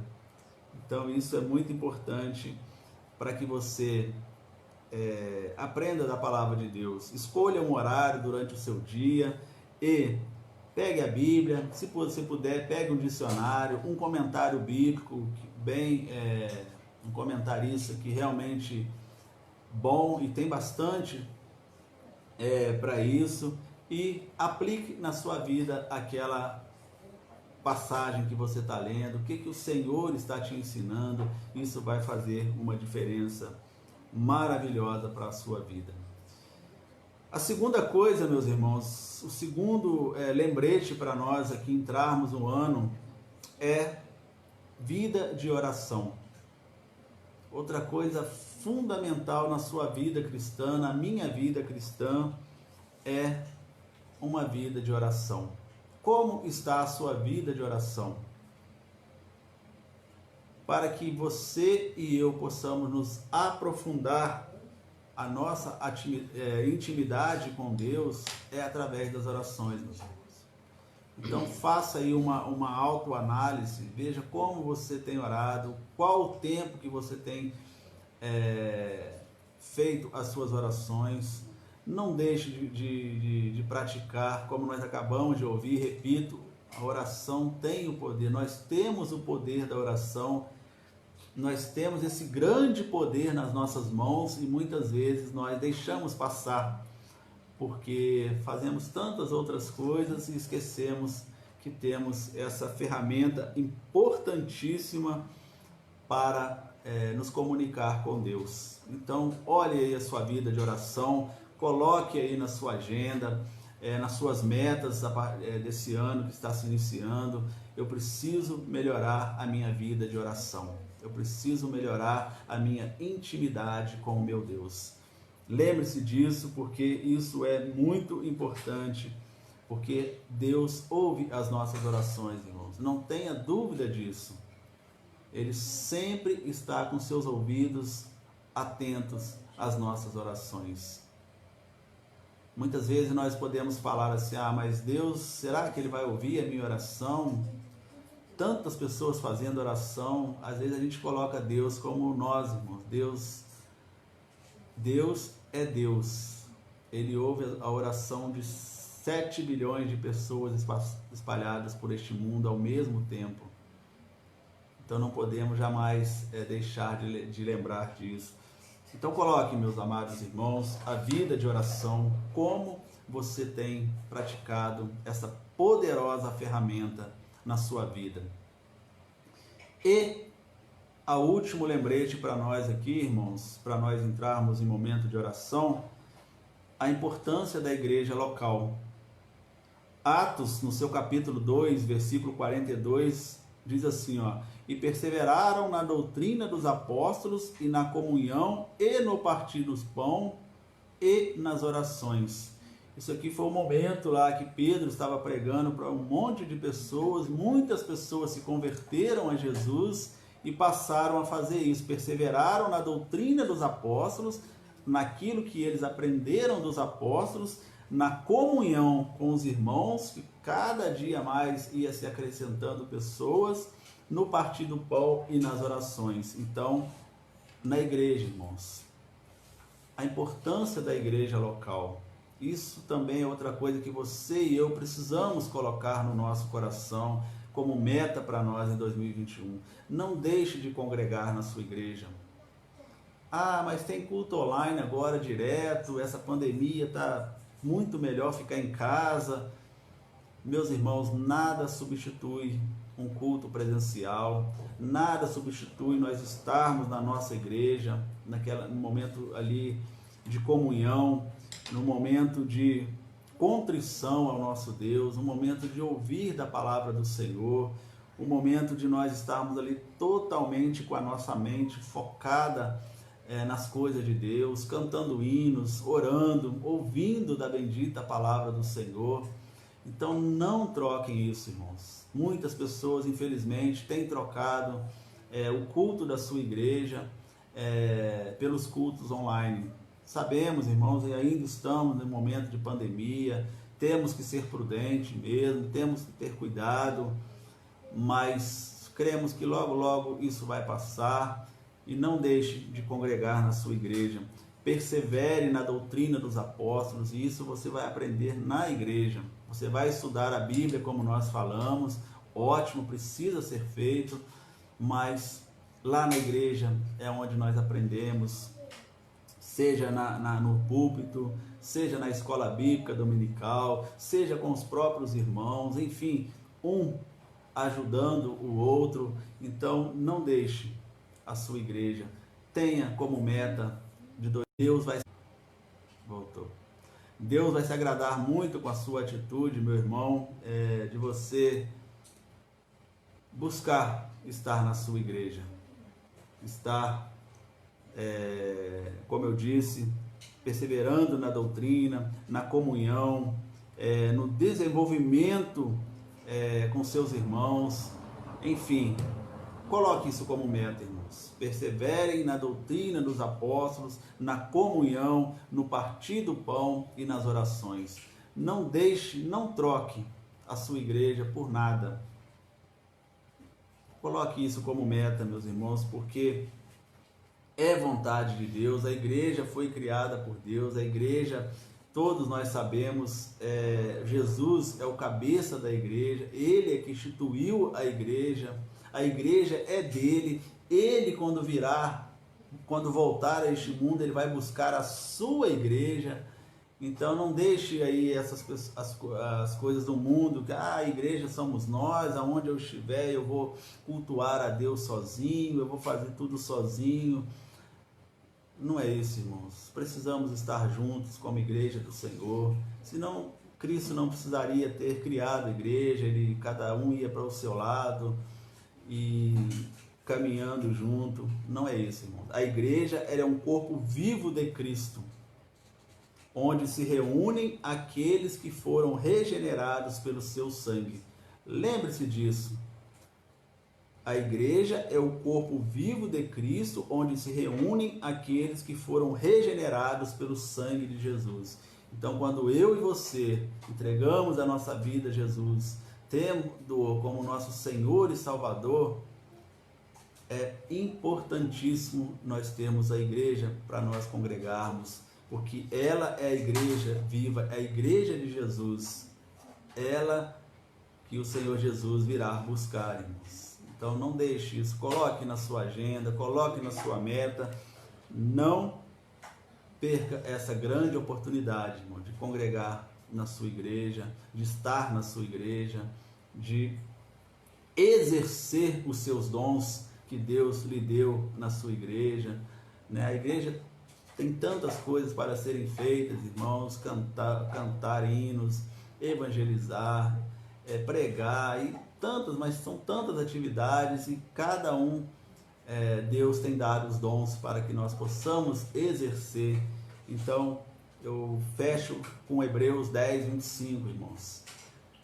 Então isso é muito importante para que você aprenda da palavra de Deus. Escolha um horário durante o seu dia e pegue a Bíblia. Se você puder, pegue um dicionário, um comentário bíblico um comentarista que realmente bom, e tem bastante para isso, e aplique na sua vida aquela passagem que você está lendo, o que o Senhor está te ensinando. Isso vai fazer uma diferença maravilhosa para a sua vida. A segunda coisa, meus irmãos, o segundo lembrete para nós aqui entrarmos no ano é vida de oração. Outra coisa fundamental na sua vida cristã, na minha vida cristã, é uma vida de oração. Como está a sua vida de oração? Para que você e eu possamos nos aprofundar, a nossa intimidade com Deus é através das orações, meus irmãos. Então faça aí uma autoanálise, veja como você tem orado, qual o tempo que você tem feito as suas orações. Não deixe de praticar, como nós acabamos de ouvir. Repito, a oração tem o poder, nós temos o poder da oração, nós temos esse grande poder nas nossas mãos, e muitas vezes nós deixamos passar, porque fazemos tantas outras coisas e esquecemos que temos essa ferramenta importantíssima para nos comunicar com Deus. Então, olhe aí a sua vida de oração, coloque aí na sua agenda, nas suas metas desse ano que está se iniciando. Eu preciso melhorar a minha vida de oração. Eu preciso melhorar a minha intimidade com o meu Deus. Lembre-se disso, porque isso é muito importante, porque Deus ouve as nossas orações, irmãos. Não tenha dúvida disso. Ele sempre está com seus ouvidos atentos às nossas orações. Muitas vezes nós podemos falar assim: mas Deus, será que Ele vai ouvir a minha oração? Tantas pessoas fazendo oração, às vezes a gente coloca Deus como nós, irmãos. Deus é Deus. Ele ouve a oração de 7 bilhões de pessoas espalhadas por este mundo ao mesmo tempo. Então não podemos jamais deixar de lembrar disso. Então coloque, meus amados irmãos, a vida de oração, como você tem praticado essa poderosa ferramenta na sua vida. E a último lembrete para nós aqui, irmãos, para nós entrarmos em momento de oração, a importância da igreja local. Atos, no seu capítulo 2, versículo 42, diz assim, e perseveraram na doutrina dos apóstolos e na comunhão e no partir dos pão e nas orações. Isso aqui foi o momento lá que Pedro estava pregando para um monte de pessoas, muitas pessoas se converteram a Jesus e passaram a fazer isso, perseveraram na doutrina dos apóstolos, naquilo que eles aprenderam dos apóstolos, na comunhão com os irmãos, que cada dia mais ia se acrescentando pessoas, no partir do pão e nas orações. Então, na igreja, irmãos, a importância da igreja local, isso também é outra coisa que você e eu precisamos colocar no nosso coração como meta para nós em 2021. Não deixe de congregar na sua igreja. Mas tem culto online agora direto, essa pandemia está muito melhor ficar em casa. Meus irmãos, nada substitui um culto presencial, nada substitui nós estarmos na nossa igreja, no momento ali de comunhão, no momento de contrição ao nosso Deus, um momento de ouvir da palavra do Senhor, um momento de nós estarmos ali totalmente com a nossa mente focada nas coisas de Deus, cantando hinos, orando, ouvindo da bendita palavra do Senhor. Então não troquem isso, irmãos. Muitas pessoas, infelizmente, têm trocado o culto da sua igreja pelos cultos online. Sabemos, irmãos, e ainda estamos em momento de pandemia, temos que ser prudentes mesmo, temos que ter cuidado, mas cremos que logo, logo isso vai passar. E não deixe de congregar na sua igreja. Persevere na doutrina dos apóstolos, e isso você vai aprender na igreja. Você vai estudar a Bíblia, como nós falamos, ótimo, precisa ser feito, mas lá na igreja é onde nós aprendemos, seja no púlpito, seja na escola bíblica dominical, seja com os próprios irmãos, enfim, um ajudando o outro. Então não deixe a sua igreja, tenha como meta de Deus vai se agradar muito com a sua atitude, meu irmão, de você buscar estar na sua igreja, estar, como eu disse, perseverando na doutrina, na comunhão, no desenvolvimento com seus irmãos, enfim, coloque isso como meta, irmãos. Perseverem na doutrina dos apóstolos, na comunhão, no partir do pão e nas orações. Não deixe, não troque a sua igreja por nada. Coloque isso como meta, meus irmãos, porque é vontade de Deus. A igreja foi criada por Deus, a igreja, todos nós sabemos, Jesus é o cabeça da igreja, Ele é que instituiu a igreja é dele. Ele, quando voltar a este mundo, ele vai buscar a sua igreja. Então não deixe aí as coisas do mundo, que a igreja somos nós, aonde eu estiver eu vou cultuar a Deus sozinho, eu vou fazer tudo sozinho. Não é isso, irmãos. Precisamos estar juntos como igreja do Senhor, senão Cristo não precisaria ter criado a igreja, cada um ia para o seu lado e caminhando junto. Não é isso, irmão. A igreja é um corpo vivo de Cristo, onde se reúnem aqueles que foram regenerados pelo seu sangue. Lembre-se disso. A igreja é o corpo vivo de Cristo, onde se reúnem aqueles que foram regenerados pelo sangue de Jesus. Então, quando eu e você entregamos a nossa vida a Jesus, tendo-o como nosso Senhor e Salvador, é importantíssimo nós termos a igreja para nós congregarmos, porque ela é a igreja viva, é a igreja de Jesus, ela que o Senhor Jesus virá buscar, irmãos. Então não deixe isso, coloque na sua agenda, coloque na sua meta, não perca essa grande oportunidade, irmão, de congregar na sua igreja, de estar na sua igreja, de exercer os seus dons que Deus lhe deu na sua igreja, né? A igreja tem tantas coisas para serem feitas, irmãos, cantar hinos, evangelizar, pregar, e tantas, mas são tantas atividades, e cada um, Deus tem dado os dons para que nós possamos exercer. Então, eu fecho com Hebreus 10, 25, irmãos.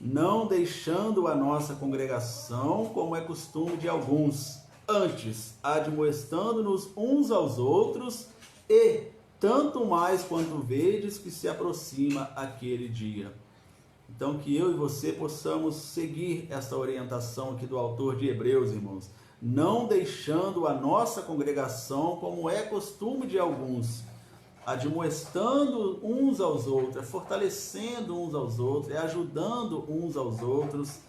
Não deixando a nossa congregação, como é costume de alguns, antes admoestando-nos uns aos outros, e tanto mais quanto vedes que se aproxima aquele dia. Então, que eu e você possamos seguir essa orientação aqui do autor de Hebreus, irmãos. Não deixando a nossa congregação, como é costume de alguns, admoestando uns aos outros, fortalecendo uns aos outros, ajudando uns aos outros,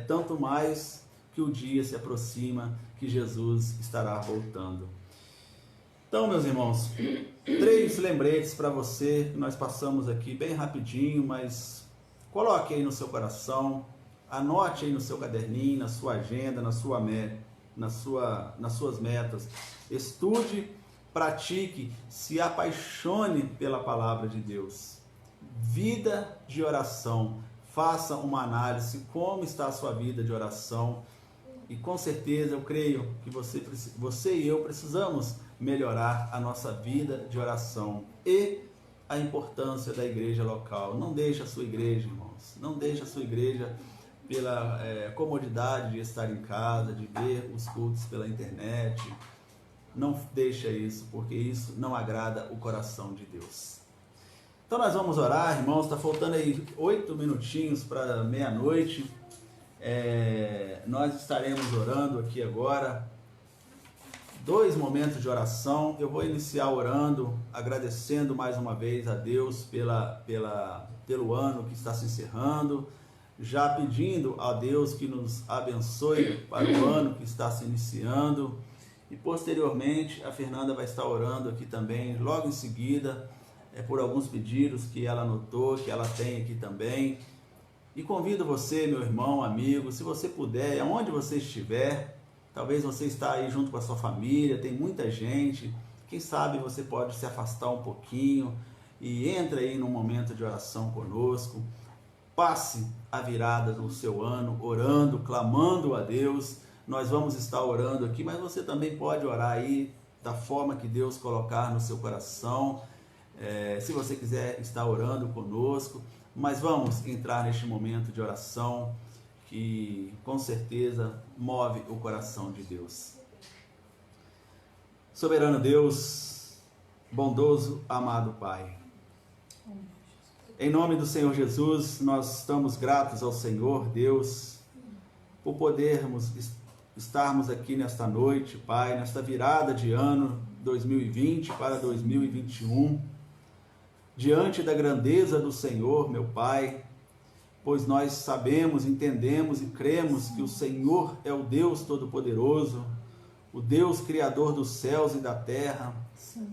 tanto mais que o dia se aproxima, que Jesus estará voltando. Então, meus irmãos, 3 lembretes para você, que nós passamos aqui bem rapidinho, mas coloque aí no seu coração, anote aí no seu caderninho, na sua agenda, nas suas metas. Estude, pratique, se apaixone pela palavra de Deus. Vida de oração. Faça uma análise como está a sua vida de oração. E com certeza eu creio que você e eu precisamos melhorar a nossa vida de oração e a importância da igreja local. Não deixe a sua igreja, irmãos, não deixe a sua igreja pela comodidade de estar em casa, de ver os cultos pela internet. Não deixa isso, porque isso não agrada o coração de Deus. Então nós vamos orar, irmãos, está faltando aí 8 minutinhos para meia-noite. Nós estaremos orando aqui agora, 2 momentos de oração. Eu vou iniciar orando, agradecendo mais uma vez a Deus pelo ano que está se encerrando, já pedindo a Deus que nos abençoe para o ano que está se iniciando. E posteriormente a Fernanda vai estar orando aqui também, logo em seguida, por alguns pedidos que ela anotou, que ela tem aqui também. E convido você, meu irmão, amigo, se você puder, aonde você estiver, talvez você está aí junto com a sua família, tem muita gente, quem sabe você pode se afastar um pouquinho e entre aí num momento de oração conosco. Passe a virada do seu ano orando, clamando a Deus. Nós vamos estar orando aqui, mas você também pode orar aí da forma que Deus colocar no seu coração, se você quiser estar orando conosco. Mas vamos entrar neste momento de oração que com certeza move o coração de Deus. Soberano Deus, bondoso, amado Pai, em nome do Senhor Jesus, nós estamos gratos ao Senhor Deus por podermos estarmos aqui nesta noite, Pai, nesta virada de ano 2020 para 2021, diante da grandeza do Senhor, meu Pai, pois nós sabemos, entendemos e cremos que o Senhor é o Deus Todo-Poderoso, o Deus Criador dos céus e da terra,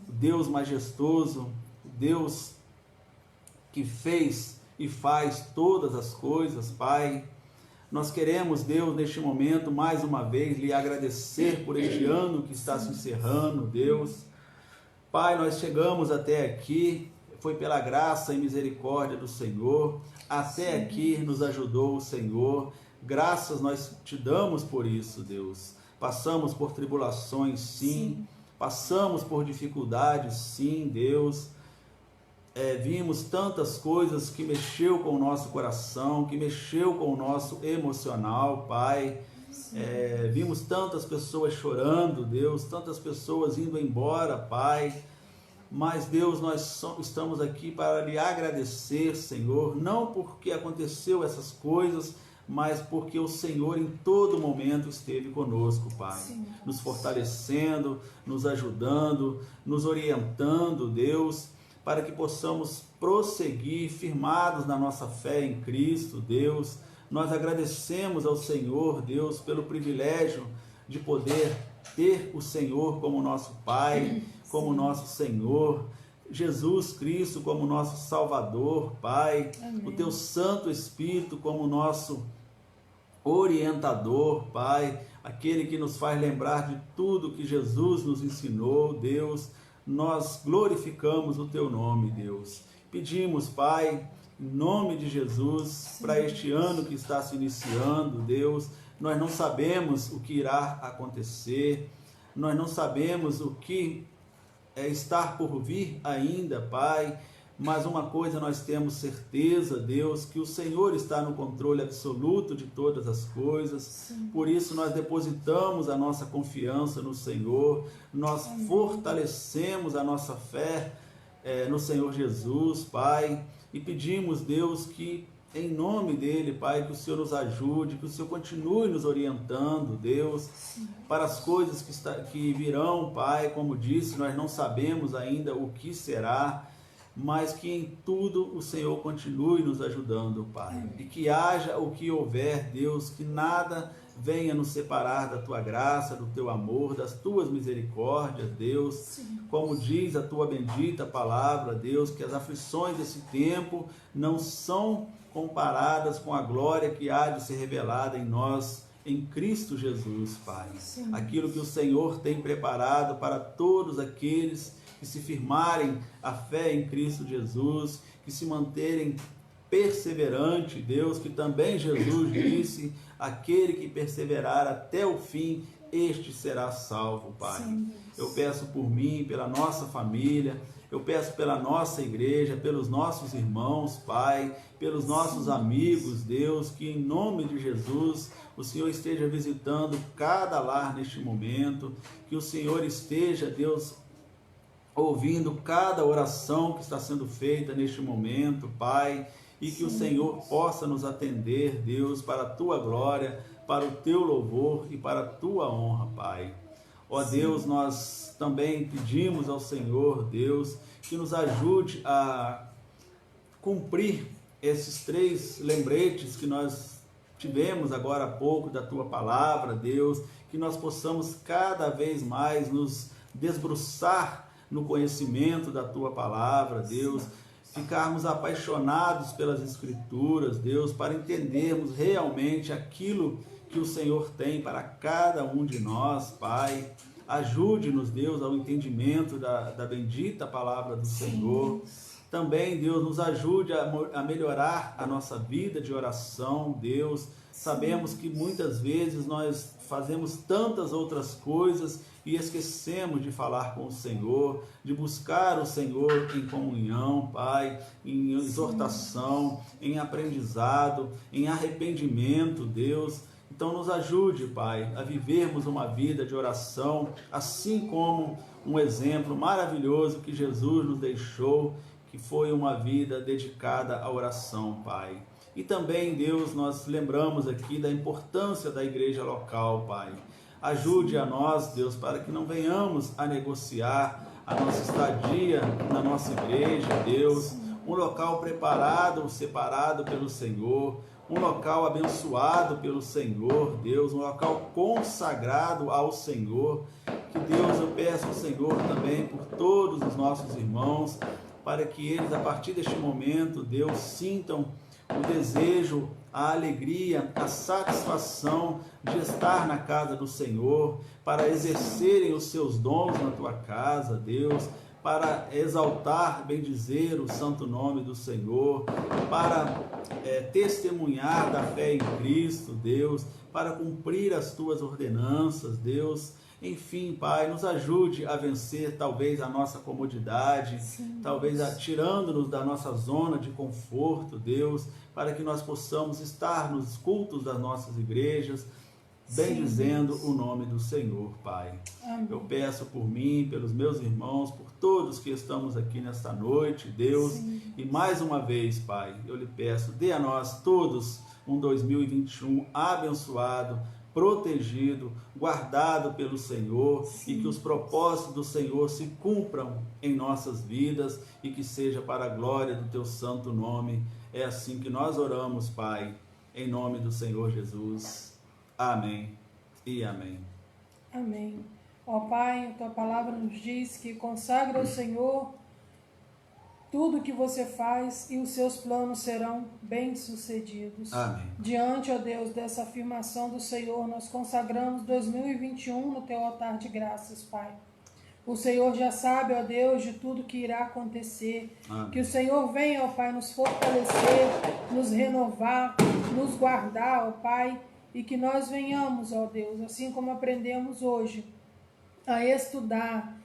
o Deus majestoso, o Deus que fez e faz todas as coisas, Pai. Nós queremos, Deus, neste momento, mais uma vez, lhe agradecer por este ano que está se encerrando, Deus. Pai, nós chegamos até aqui, foi pela graça e misericórdia do Senhor, até aqui nos ajudou o Senhor. Graças nós te damos por isso, Deus. Passamos por tribulações, sim. Passamos por dificuldades, sim, Deus. Vimos tantas coisas que mexeu com o nosso coração, que mexeu com o nosso emocional, Pai. Vimos tantas pessoas chorando, Deus, tantas pessoas indo embora, Pai. Mas, Deus, nós estamos aqui para lhe agradecer, Senhor, não porque aconteceu essas coisas, mas porque o Senhor em todo momento esteve conosco, Pai. Sim. Nos fortalecendo, nos ajudando, nos orientando, Deus, para que possamos prosseguir firmados na nossa fé em Cristo, Deus. Nós agradecemos ao Senhor, Deus, pelo privilégio de poder ter o Senhor como nosso Pai, como nosso Senhor, Jesus Cristo como nosso Salvador, Pai. Amém. O Teu Santo Espírito como nosso orientador, Pai, aquele que nos faz lembrar de tudo que Jesus nos ensinou, Deus. Nós glorificamos o Teu nome, Deus. Pedimos, Pai, em nome de Jesus, para este ano que está se iniciando, Deus, nós não sabemos o que irá acontecer, nós não sabemos o que estar por vir ainda, Pai, mas uma coisa nós temos certeza, Deus, que o Senhor está no controle absoluto de todas as coisas. Sim. Por isso nós depositamos a nossa confiança no Senhor, nós fortalecemos a nossa fé no Senhor Jesus, Pai, e pedimos, Deus, que em nome dele, Pai, que o Senhor nos ajude, que o Senhor continue nos orientando, Deus, para as coisas que virão, Pai. Como disse, nós não sabemos ainda o que será, mas que em tudo o Senhor continue nos ajudando, Pai. E que haja o que houver, Deus, que nada venha nos separar da Tua graça, do Teu amor, das Tuas misericórdias, Deus. Sim. Como diz a Tua bendita palavra, Deus, que as aflições desse tempo não são comparadas com a glória que há de ser revelada em nós, em Cristo Jesus, Pai. Sim. Aquilo que o Senhor tem preparado para todos aqueles que se firmarem a fé em Cristo Jesus, que se manterem perseverante, Deus, que também Jesus disse, aquele que perseverar até o fim, este será salvo, Pai. Sim. Eu peço por mim, pela nossa família, eu peço pela nossa igreja, pelos nossos irmãos, Pai, pelos nossos amigos, Deus, que em nome de Jesus o Senhor esteja visitando cada lar neste momento, que o Senhor esteja, Deus, ouvindo cada oração que está sendo feita neste momento, Pai, e que o Senhor possa nos atender, Deus, para a Tua glória, para o Teu louvor e para a Tua honra, Pai. Ó Deus, nós também pedimos ao Senhor, Deus, que nos ajude a cumprir esses 3 lembretes que nós tivemos agora há pouco da Tua palavra, Deus, que nós possamos cada vez mais nos debruçar no conhecimento da Tua palavra, Deus, ficarmos apaixonados pelas Escrituras, Deus, para entendermos realmente aquilo que o Senhor tem para cada um de nós, Pai. Ajude-nos, Deus, ao entendimento da bendita palavra do Senhor. Também, Deus, nos ajude a melhorar a nossa vida de oração, Deus. Sabemos que muitas vezes nós fazemos tantas outras coisas e esquecemos de falar com o Senhor, de buscar o Senhor em comunhão, Pai, em exortação, em aprendizado, em arrependimento, Deus. Então nos ajude, Pai, a vivermos uma vida de oração, assim como um exemplo maravilhoso que Jesus nos deixou, que foi uma vida dedicada à oração, Pai. E também, Deus, nós lembramos aqui da importância da igreja local, Pai. Ajude a nós, Deus, para que não venhamos a negociar a nossa estadia na nossa igreja, Deus, um local preparado, separado pelo Senhor, um local abençoado pelo Senhor, Deus, um local consagrado ao Senhor. Que Deus, eu peço ao Senhor também por todos os nossos irmãos, para que eles, a partir deste momento, Deus, sintam o desejo, a alegria, a satisfação de estar na casa do Senhor, para exercerem os seus dons na tua casa, Deus, para exaltar, bendizer o santo nome do Senhor, para testemunhar da fé em Cristo, Deus, para cumprir as tuas ordenanças, Deus. Enfim, Pai, nos ajude a vencer talvez a nossa comodidade, talvez tirando-nos da nossa zona de conforto, Deus, para que nós possamos estar nos cultos das nossas igrejas, bendizendo o nome do Senhor, Pai. Amém. Eu peço por mim, pelos meus irmãos, por todos que estamos aqui nesta noite, Deus, e mais uma vez, Pai, eu lhe peço, dê a nós todos um 2021 abençoado, protegido, guardado pelo Senhor, e que os propósitos do Senhor se cumpram em nossas vidas e que seja para a glória do teu santo nome. É assim que nós oramos, Pai, em nome do Senhor Jesus. Amém e amém. Amém. Ó Pai, a tua palavra nos diz que consagra ao Senhor tudo que você faz e os seus planos serão bem-sucedidos. Amém. Diante, ó Deus, dessa afirmação do Senhor, nós consagramos 2021 no teu altar de graças, Pai. O Senhor já sabe, ó Deus, de tudo que irá acontecer. Amém. Que o Senhor venha, ó Pai, nos fortalecer, nos renovar, nos guardar, ó Pai, e que nós venhamos, ó Deus, assim como aprendemos hoje, a estudar,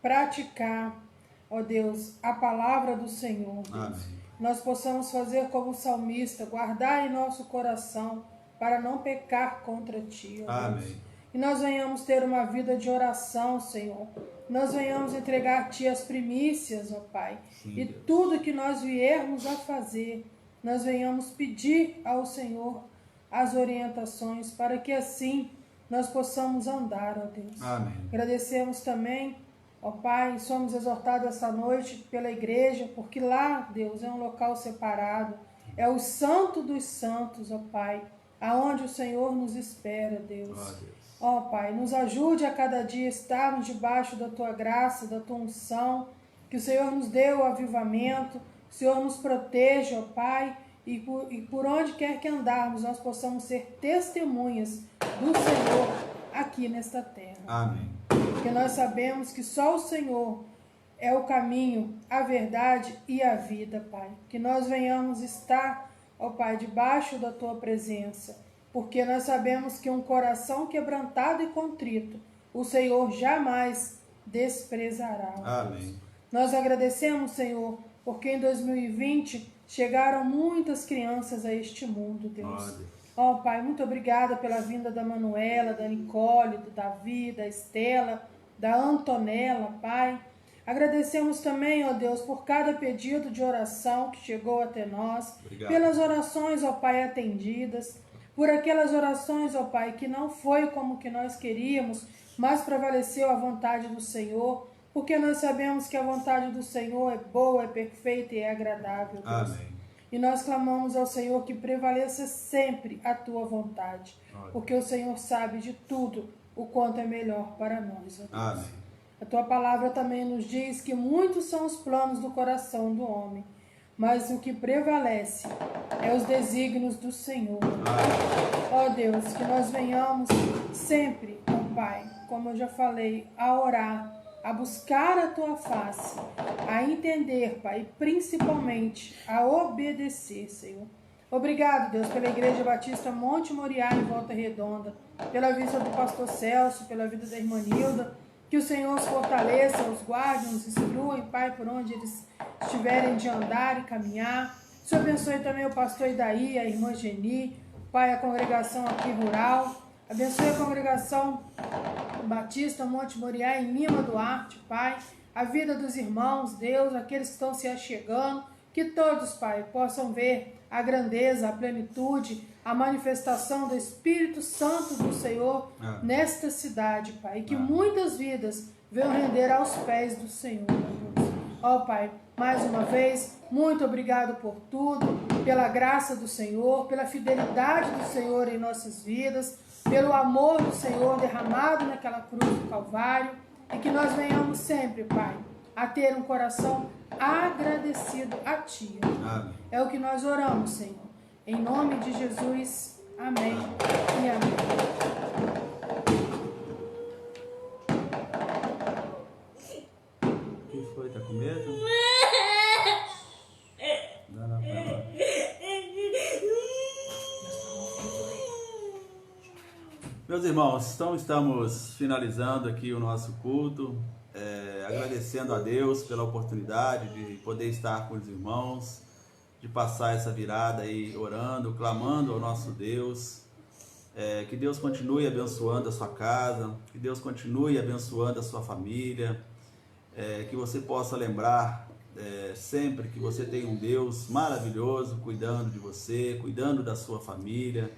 praticar, ó Deus, a palavra do Senhor, Deus. Amém. Nós possamos fazer como o salmista, guardar em nosso coração para não pecar contra Ti, ó Deus. Amém. E nós venhamos ter uma vida de oração, Senhor. Nós venhamos entregar a Ti as primícias, ó Pai. Sim, e Deus. tudo que nós viermos a fazer, nós venhamos pedir ao Senhor as orientações para que assim nós possamos andar, ó Deus. Amém. Agradecemos também, ó Pai, somos exortados essa noite pela igreja, porque lá, Deus, é um local separado, é o santo dos santos, ó Pai, aonde o Senhor nos espera, Deus. Ó Deus. Ó Pai, nos ajude a cada dia estarmos debaixo da Tua graça, da Tua unção, que o Senhor nos dê o avivamento, que o Senhor nos proteja, ó Pai, e por onde quer que andarmos, nós possamos ser testemunhas do Senhor aqui nesta terra. Amém. Porque nós sabemos que só o Senhor é o caminho, a verdade e a vida, Pai. Que nós venhamos estar, ó Pai, debaixo da Tua presença, porque nós sabemos que um coração quebrantado e contrito, o Senhor jamais desprezará. Amém. Nós agradecemos, Senhor, porque em 2020 chegaram muitas crianças a este mundo, Deus. Ó Pai, muito obrigada pela vinda da Manuela, da Nicole, do Davi, da Estela, da Antonella, Pai. Agradecemos também, ó Deus, por cada pedido de oração que chegou até nós, Obrigado. pelas orações, ó Pai, atendidas, por aquelas orações, ó Pai, que não foi como que nós queríamos, mas prevaleceu a vontade do Senhor, porque nós sabemos que a vontade do Senhor é boa, é perfeita e é agradável, Deus. Amém. E nós clamamos ao Senhor que prevaleça sempre a Tua vontade, porque o Senhor sabe de tudo o quanto é melhor para nós, ó Deus. Amém. A Tua palavra também nos diz que muitos são os planos do coração do homem, mas o que prevalece é os desígnios do Senhor. Ó Deus, que nós venhamos sempre, ó Pai, como eu já falei, a orar, a buscar a Tua face, a entender, Pai, e principalmente a obedecer, Senhor. Obrigado, Deus, pela Igreja Batista Monte Moriá em Volta Redonda, pela vida do pastor Celso, pela vida da irmã Nilda. Que o Senhor os fortaleça, os guarde, os instrua, Pai, por onde eles estiverem de andar e caminhar. O Senhor abençoe também o pastor Idaí, a irmã Geni, Pai, a congregação aqui rural. Abençoe a congregação Batista Monte Moriá em Lima Duarte, Pai. A vida dos irmãos, Deus, aqueles que estão se achegando. Que todos, Pai, possam ver a grandeza, a plenitude, a manifestação do Espírito Santo do Senhor nesta cidade, Pai. E que muitas vidas venham render aos pés do Senhor, Deus. Ó, Pai, mais uma vez, muito obrigado por tudo, pela graça do Senhor, pela fidelidade do Senhor em nossas vidas, pelo amor do Senhor derramado naquela cruz do Calvário. E que nós venhamos sempre, Pai, a ter um coração agradecido a Ti. Amém. É o que nós oramos, Senhor. Em nome de Jesus. Amém e amém. O que foi? Tá com medo? Dá lá pra ela. Meus irmãos, então estamos finalizando aqui o nosso culto, agradecendo a Deus pela oportunidade de poder estar com os irmãos, de passar essa virada aí orando, clamando ao nosso Deus. Que Deus continue abençoando a sua casa, que Deus continue abençoando a sua família, que você possa lembrar sempre que você tem um Deus maravilhoso cuidando de você, cuidando da sua família.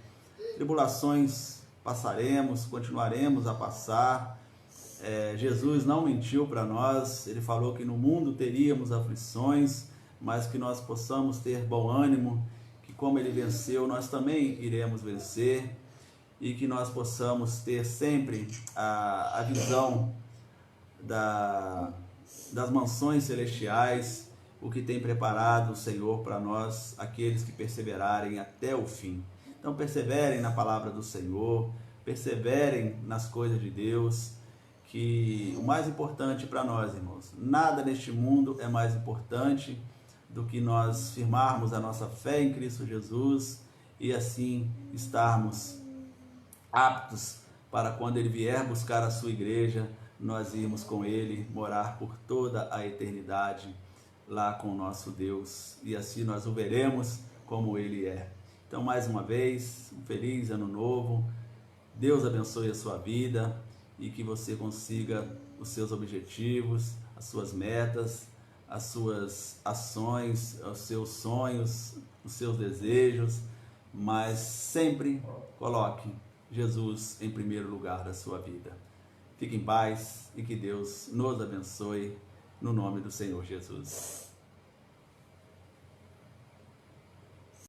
Tribulações passaremos, continuaremos a passar. Jesus não mentiu para nós, Ele falou que no mundo teríamos aflições, mas que nós possamos ter bom ânimo, que como Ele venceu, nós também iremos vencer, e que nós possamos ter sempre a visão das mansões celestiais, o que tem preparado o Senhor para nós, aqueles que perseverarem até o fim. Então perseverem na palavra do Senhor, perseverem nas coisas de Deus, que o mais importante para nós, irmãos, nada neste mundo é mais importante do que nós firmarmos a nossa fé em Cristo Jesus e assim estarmos aptos para quando Ele vier buscar a sua igreja, nós irmos com Ele morar por toda a eternidade lá com o nosso Deus, e assim nós o veremos como Ele é. Então, mais uma vez, um feliz ano novo, Deus abençoe a sua vida e que você consiga os seus objetivos, as suas metas, as suas ações, os seus sonhos, os seus desejos, mas sempre coloque Jesus em primeiro lugar da sua vida. Fique em paz e que Deus nos abençoe no nome do Senhor Jesus.